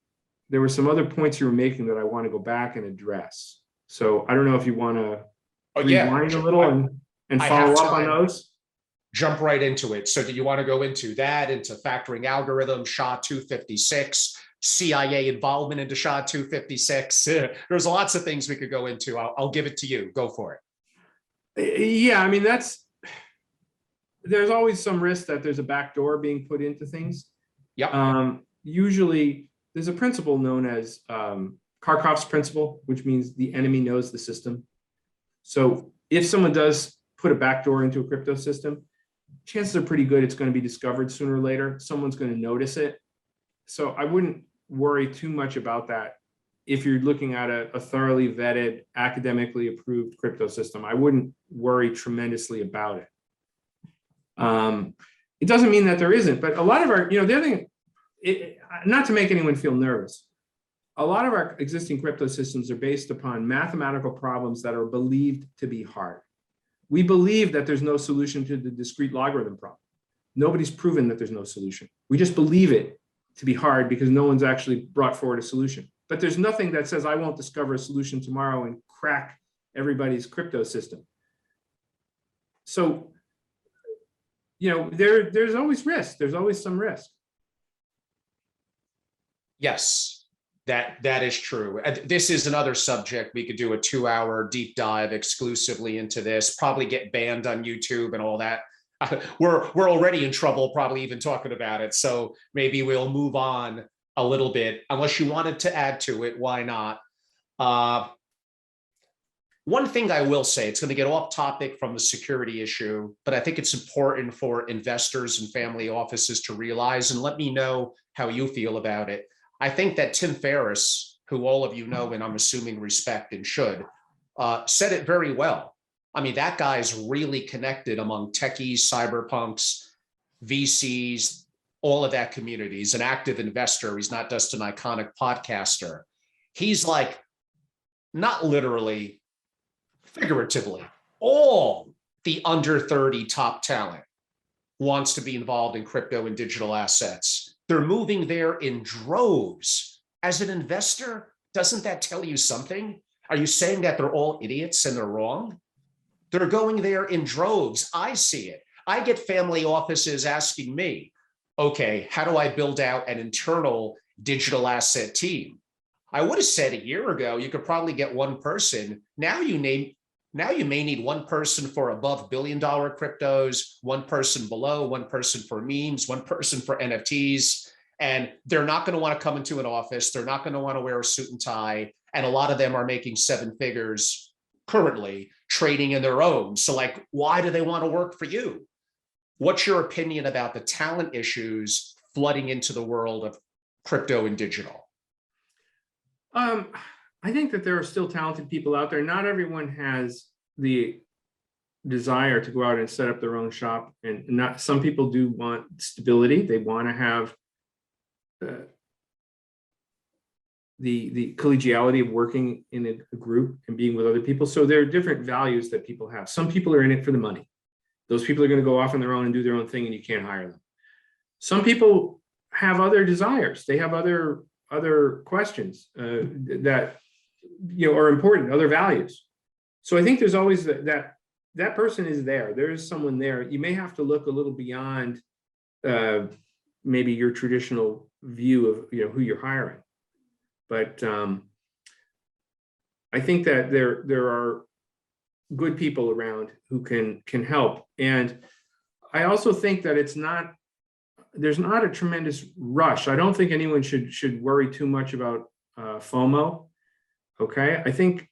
there were some other points you were making that I want to go back and address. So I don't know if you want to rewind a little and follow up on those. Jump right into it. So do you want to go into that, into factoring algorithm, SHA-256, CIA involvement into SHA-256? There's lots of things we could go into. I'll give it to you. Go for it. Yeah, I mean, there's always some risk that there's a backdoor being put into things. Yeah. Usually there's a principle known as Kharkov's principle, which means the enemy knows the system. So if someone does put a backdoor into a crypto system, chances are pretty good it's going to be discovered sooner or later. Someone's going to notice it. So I wouldn't worry too much about that. If you're looking at a thoroughly vetted, academically approved crypto system, I wouldn't worry tremendously about it. It doesn't mean that there isn't, but a lot of our, the other thing, not to make anyone feel nervous, a lot of our existing crypto systems are based upon mathematical problems that are believed to be hard. We believe that there's no solution to the discrete logarithm problem. Nobody's proven that there's no solution. We just believe it to be hard because no one's actually brought forward a solution. But there's nothing that says I won't discover a solution tomorrow and crack everybody's crypto system. So, there's always risk. There's always some risk. Yes, that is true. This is another subject. We could do a 2-hour deep dive exclusively into this, probably get banned on YouTube and all that. We're already in trouble, probably even talking about it. So maybe we'll move on a little bit. Unless you wanted to add to it, why not? One thing I will say, it's going to get off topic from the security issue, but I think it's important for investors and family offices to realize, and let me know how you feel about it. I think that Tim Ferriss, who all of you know, and I'm assuming respect and should, said it very well. I mean, that guy's really connected among techies, cyberpunks, VCs, all of that community. He's an active investor. He's not just an iconic podcaster. He's like, not literally, figuratively, all the under 30 top talent wants to be involved in crypto and digital assets. They're moving there in droves. As an investor, doesn't that tell you something? Are you saying that they're all idiots and they're wrong? They're going there in droves. I see it. I get family offices asking me, okay, how do I build out an internal digital asset team? I would have said a year ago, you could probably get one person. Now you may need one person for above $1 billion cryptos, one person below, one person for memes, one person for NFTs. And they're not going to want to come into an office. They're not going to want to wear a suit and tie. And a lot of them are making 7 figures currently trading in their own. So like, why do they want to work for you? What's your opinion about the talent issues flooding into the world of crypto and digital? I think that there are still talented people out there. Not everyone has the desire to go out and set up their own shop, and not some people do want stability. They want to have the collegiality of working in a group and being with other people. So there are different values that people have. Some people are in it for the money. Those people are going to go off on their own and do their own thing, and you can't hire them. Some people have other desires. They have other questions that are important, other values. So I think there's always that person is there. There is someone there. You may have to look a little beyond maybe your traditional view of who you're hiring. But I think that there are good people around who can help. And I also think that there's not a tremendous rush. I don't think anyone should worry too much about FOMO. Okay, I think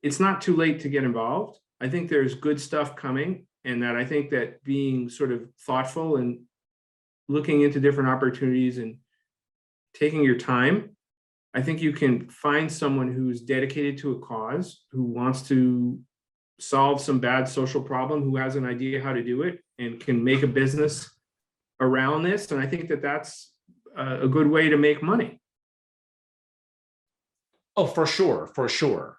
it's not too late to get involved. I think there's good stuff coming, and that I think that being sort of thoughtful and looking into different opportunities and taking your time, I think you can find someone who's dedicated to a cause, who wants to solve some bad social problem, who has an idea how to do it and can make a business around this. And I think that that's a good way to make money. Oh, for sure, for sure.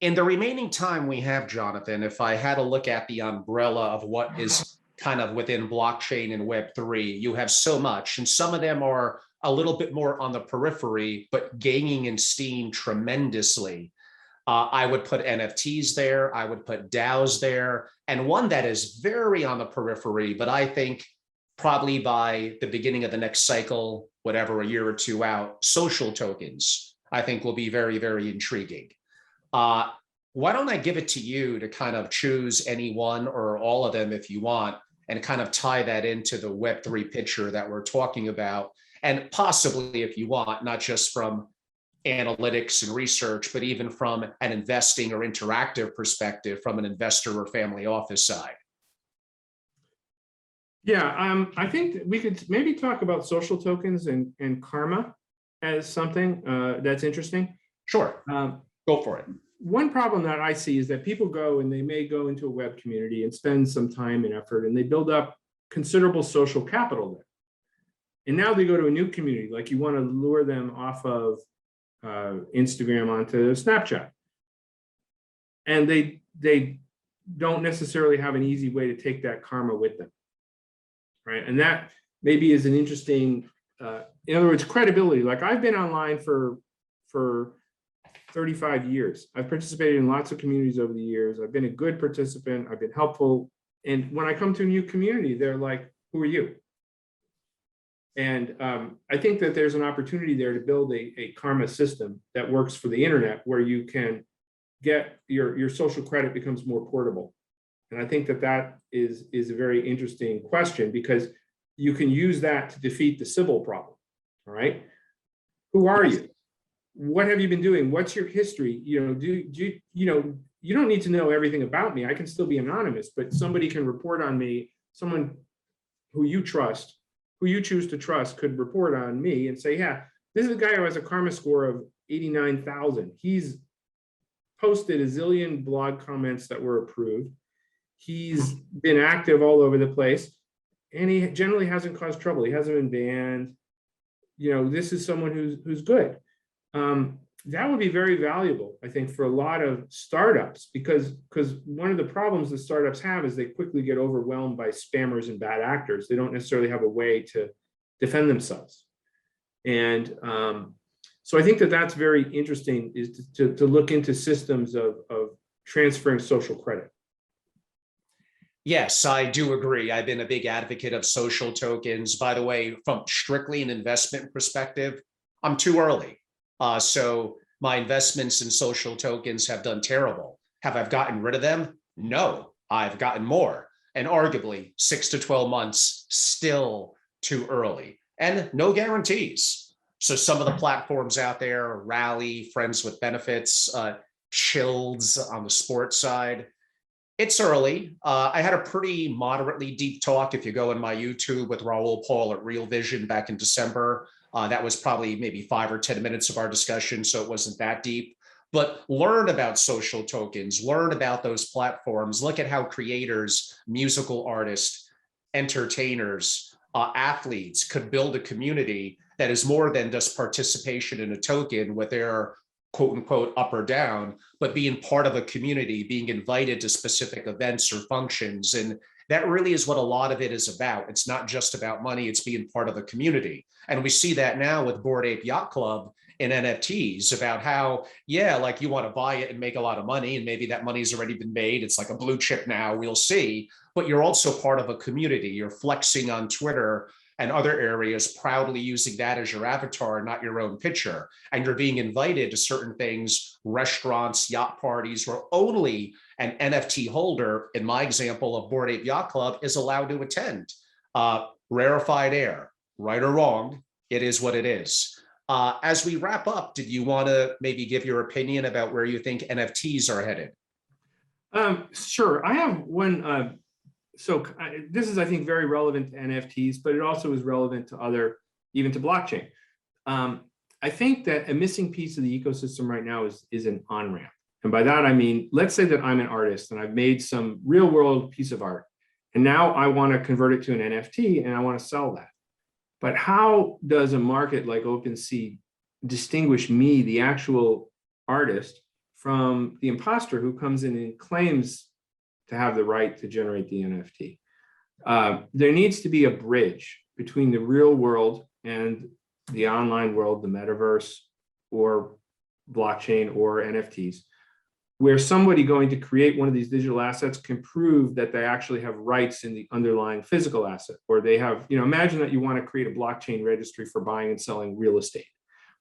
In the remaining time we have, Jonathan, if I had to look at the umbrella of what is kind of within blockchain and Web3, you have so much, and some of them are a little bit more on the periphery, but gaining in steam tremendously. I would put NFTs there. I would put DAOs there. And one that is very on the periphery, but I think probably by the beginning of the next cycle, whatever, a year or two out, social tokens, I think will be very, very intriguing. Why don't I give it to you to kind of choose any one or all of them if you want, and kind of tie that into the Web3 picture that we're talking about. And possibly, if you want, not just from analytics and research, but even from an investing or interactive perspective from an investor or family office side. Yeah, I think we could maybe talk about social tokens and karma as something that's interesting. Sure, go for it. One problem that I see is that people go and they may go into a web community and spend some time and effort, and they build up considerable social capital there. And now they go to a new community, like you want to lure them off of Instagram onto Snapchat. And they don't necessarily have an easy way to take that karma with them, right? And that maybe is an interesting, in other words, credibility. Like I've been online for 35 years. I've participated in lots of communities over the years. I've been a good participant. I've been helpful. And when I come to a new community, they're like, who are you? And I think that there's an opportunity there to build a karma system that works for the internet, where you can get your social credit becomes more portable. And I think that that is a very interesting question, because you can use that to defeat the Sybil problem. All right. Who are you? What have you been doing? What's your history? You don't need to know everything about me. I can still be anonymous, but somebody can report on me. Someone who you trust, who you choose to trust, could report on me and say, yeah, this is a guy who has a karma score of 89,000. He's posted a zillion blog comments that were approved. He's been active all over the place, and he generally hasn't caused trouble. He hasn't been banned. This is someone who's good. That would be very valuable, I think, for a lot of startups, because one of the problems that startups have is they quickly get overwhelmed by spammers and bad actors. They don't necessarily have a way to defend themselves. And so I think that that's very interesting, is to look into systems of transferring social credit. Yes, I do agree. I've been a big advocate of social tokens. By the way, from strictly an investment perspective, I'm too early. So my investments in social tokens have done terrible. Have I gotten rid of them? No, I've gotten more. And arguably 6 to 12 months, still too early. And no guarantees. So some of the platforms out there, Rally, Friends with Benefits, Chills on the sports side, it's early. I had a pretty moderately deep talk, if you go in my YouTube, with Raul Paul at Real Vision back in December. That was probably maybe 5 or 10 minutes of our discussion, so it wasn't that deep. But learn about social tokens, learn about those platforms, look at how creators, musical artists, entertainers, athletes could build a community that is more than just participation in a token with their quote unquote up or down, but being part of a community, being invited to specific events or functions. And that really is what a lot of it is about. It's not just about money, it's being part of a community. And we see that now with Bored Ape Yacht Club and NFTs, about how, yeah, like you want to buy it and make a lot of money, and maybe that money's already been made. It's like a blue chip now, we'll see. But you're also part of a community. You're flexing on Twitter and other areas, proudly using that as your avatar, not your own picture. And you're being invited to certain things, restaurants, yacht parties, where only an NFT holder, in my example of Bored Ape Yacht Club, is allowed to attend. Rarefied air, right or wrong, it is what it is. As we wrap up, did you want to maybe give your opinion about where you think NFTs are headed? Sure. I have one. This is, I think, very relevant to NFTs, but it also is relevant to other, even to blockchain. I think that a missing piece of the ecosystem right now is an on-ramp. And by that, I mean, let's say that I'm an artist and I've made some real world piece of art, and now I want to convert it to an NFT and I want to sell that. But how does a market like OpenSea distinguish me, the actual artist, from the imposter who comes in and claims to have the right to generate the NFT? There needs to be a bridge between the real world and the online world, the metaverse or blockchain or NFTs, where somebody going to create one of these digital assets can prove that they actually have rights in the underlying physical asset, or they have, imagine that you want to create a blockchain registry for buying and selling real estate.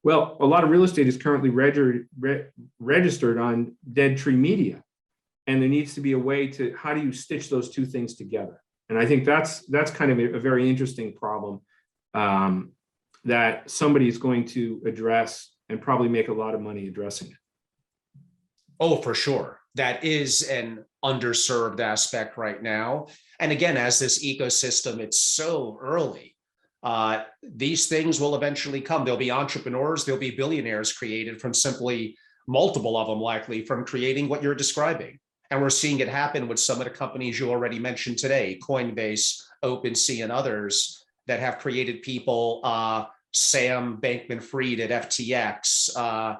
Well, a lot of real estate is currently registered on Dead Tree Media. And there needs to be a way to, how do you stitch those two things together? And I think that's kind of a very interesting problem that somebody is going to address and probably make a lot of money addressing it. Oh, for sure. That is an underserved aspect right now. And again, as this ecosystem, it's so early. These things will eventually come. There'll be entrepreneurs, there'll be billionaires created from simply, multiple of them likely, from creating what you're describing. And we're seeing it happen with some of the companies you already mentioned today, Coinbase, OpenSea, and others that have created people, Sam Bankman-Fried at FTX,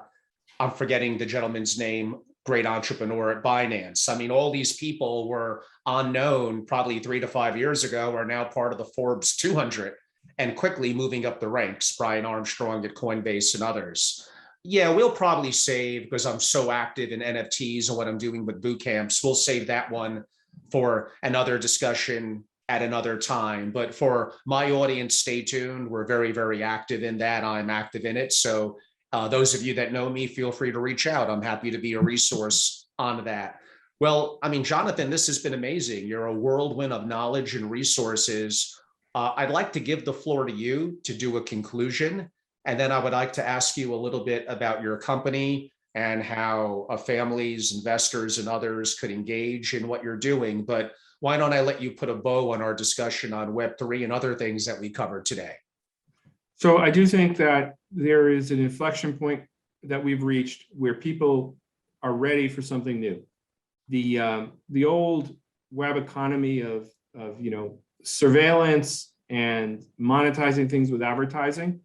I'm forgetting the gentleman's name, great entrepreneur at Binance. I mean, all these people were unknown probably 3 to 5 years ago, are now part of the Forbes 200 and quickly moving up the ranks, Brian Armstrong at Coinbase and others. Yeah, we'll probably save, because I'm so active in NFTs and what I'm doing with boot camps, we'll save that one for another discussion at another time. But for my audience, stay tuned. We're very, very active in that. I'm active in it. So those of you that know me, feel free to reach out. I'm happy to be a resource on that. Well, I mean, Jonathan, this has been amazing. You're a whirlwind of knowledge and resources. I'd like to give the floor to you to do a conclusion. And then I would like to ask you a little bit about your company and how families, investors, and others could engage in what you're doing. But why don't I let you put a bow on our discussion on Web3 and other things that we covered today? So I do think that there is an inflection point that we've reached where people are ready for something new. The old web economy of surveillance and monetizing things with advertising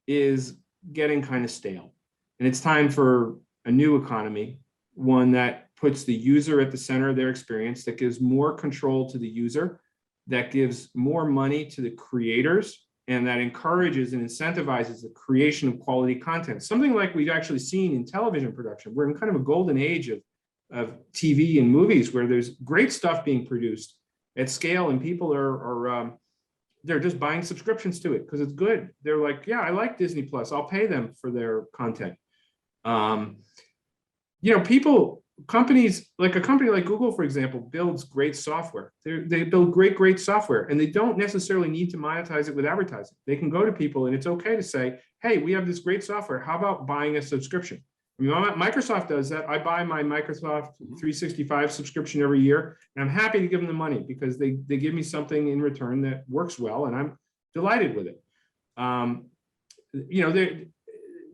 is getting kind of stale. And it's time for a new economy, one that puts the user at the center of their experience, that gives more control to the user, that gives more money to the creators, and that encourages and incentivizes the creation of quality content. Something like we've actually seen in television production. We're in kind of a golden age of TV and movies where there's great stuff being produced at scale, and people are they're just buying subscriptions to it because it's good. They're like, yeah, I like Disney Plus. I'll pay them for their content. Companies like a company like Google, for example, builds great software. They build great software, and they don't necessarily need to monetize it with advertising. They can go to people, and it's okay to say, hey, we have this great software. How about buying a subscription? I mean, Microsoft does that. I buy my Microsoft 365 subscription every year, and I'm happy to give them the money because they give me something in return that works well, and I'm delighted with it.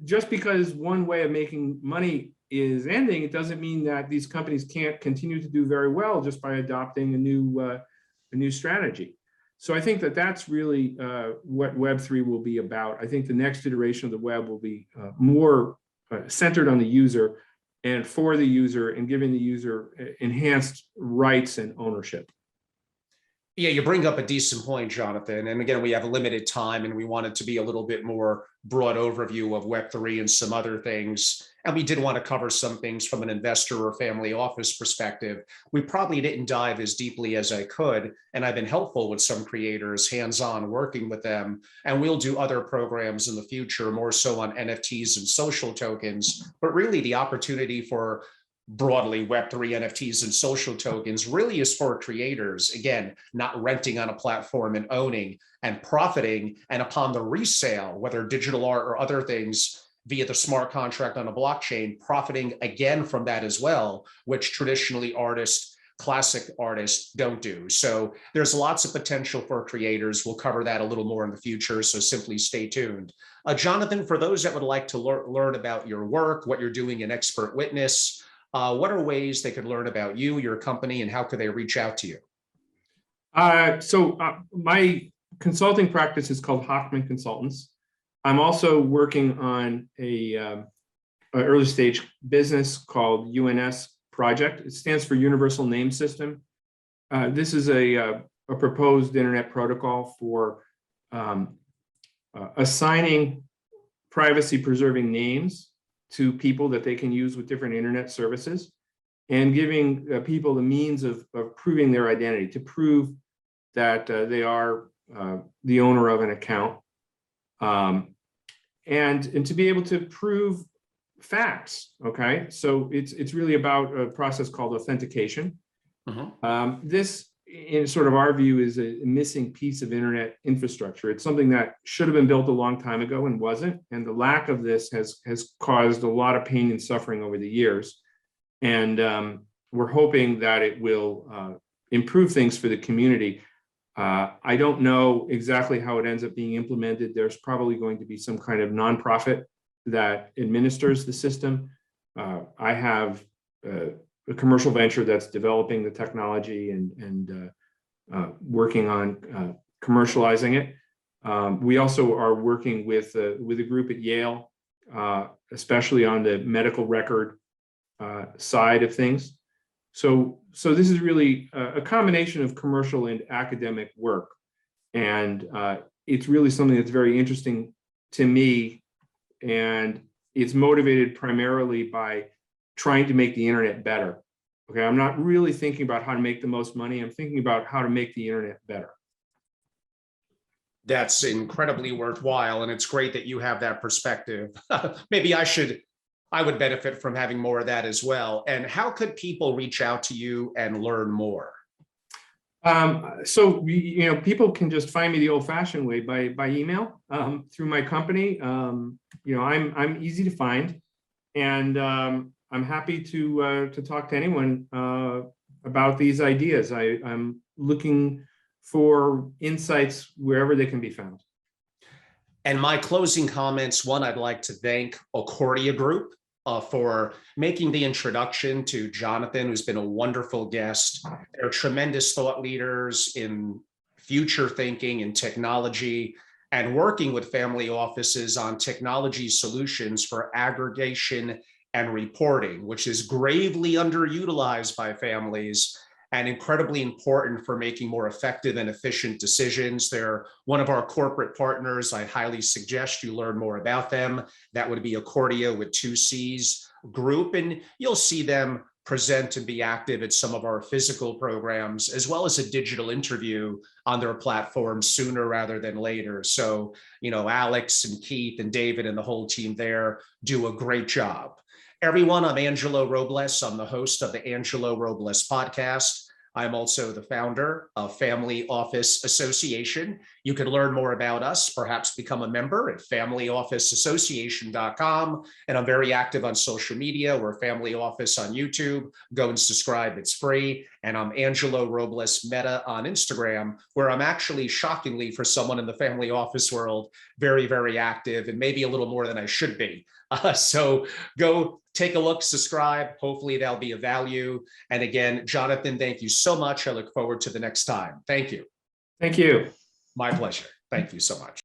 Just because one way of making money is ending, it doesn't mean that these companies can't continue to do very well just by adopting a new strategy. So I think that that's really what Web3 will be about. I think the next iteration of the web will be more centered on the user and for the user and giving the user enhanced rights and ownership. Yeah, you bring up a decent point, Jonathan. And again, we have a limited time and we wanted to be a little bit more broad overview of Web3 and some other things. And we did want to cover some things from an investor or family office perspective. We probably didn't dive as deeply as I could. And I've been helpful with some creators, hands-on working with them. And we'll do other programs in the future, more so on NFTs and social tokens, but really the opportunity for broadly Web3 NFTs and social tokens really is for creators, again, not renting on a platform and owning and profiting, and upon the resale, whether digital art or other things via the smart contract on a blockchain, profiting again from that as well, which traditionally classic artists don't do. So there's lots of potential for creators. We'll cover that a little more in the future, so simply stay tuned. Jonathan, for those that would like to learn about your work, what you're doing in Expert Witness, what are ways they could learn about you, your company, and how could they reach out to you? My consulting practice is called Hochman Consultants. I'm also working on a early stage business called UNS Project. It stands for Universal Name System. This is a proposed internet protocol for assigning privacy preserving names to people that they can use with different internet services, and giving people the means of proving their identity, to prove that they are the owner of an account, and to be able to prove facts. Okay, so it's really about a process called authentication. This, in sort of our view, is a missing piece of internet infrastructure. It's something that should have been built a long time ago and wasn't. And the lack of this has caused a lot of pain and suffering over the years. And we're hoping that it will improve things for the community. I don't know exactly how it ends up being implemented. There's probably going to be some kind of nonprofit that administers the system. I have a commercial venture that's developing the technology and working on commercializing it. We also are working with a group at Yale, especially on the medical record side of things. So this is really a combination of commercial and academic work. And it's really something that's very interesting to me. And it's motivated primarily by trying to make the internet better. Okay, I'm not really thinking about how to make the most money. I'm thinking about how to make the internet better. That's incredibly worthwhile. And it's great that you have that perspective. Maybe I would benefit from having more of that as well. And how could people reach out to you and learn more? People can just find me the old-fashioned way by email through my company. I'm easy to find, and I'm happy to talk to anyone about these ideas. I'm looking for insights wherever they can be found. And my closing comments, one, I'd like to thank Accordia Group for making the introduction to Jonathan, who's been a wonderful guest. They're tremendous thought leaders in future thinking and technology, and working with family offices on technology solutions for aggregation and reporting, which is gravely underutilized by families and incredibly important for making more effective and efficient decisions. They're one of our corporate partners. I highly suggest you learn more about them. That would be Accordia with 2 C's Group, and you'll see them present and be active at some of our physical programs, as well as a digital interview on their platform sooner rather than later. So, Alex and Keith and David and the whole team there do a great job. Everyone, I'm Angelo Robles. I'm the host of the Angelo Robles podcast. I'm also the founder of Family Office Association. You can learn more about us, perhaps become a member at familyofficeassociation.com. And I'm very active on social media. We're Family Office on YouTube. Go and subscribe, it's free. And I'm Angelo Robles Meta on Instagram, where I'm actually, shockingly for someone in the family office world, very, very active, and maybe a little more than I should be. So go take a look, subscribe. Hopefully that'll be of value. And again, Jonathan, thank you so much. I look forward to the next time. Thank you. Thank you. My pleasure. Thank you so much.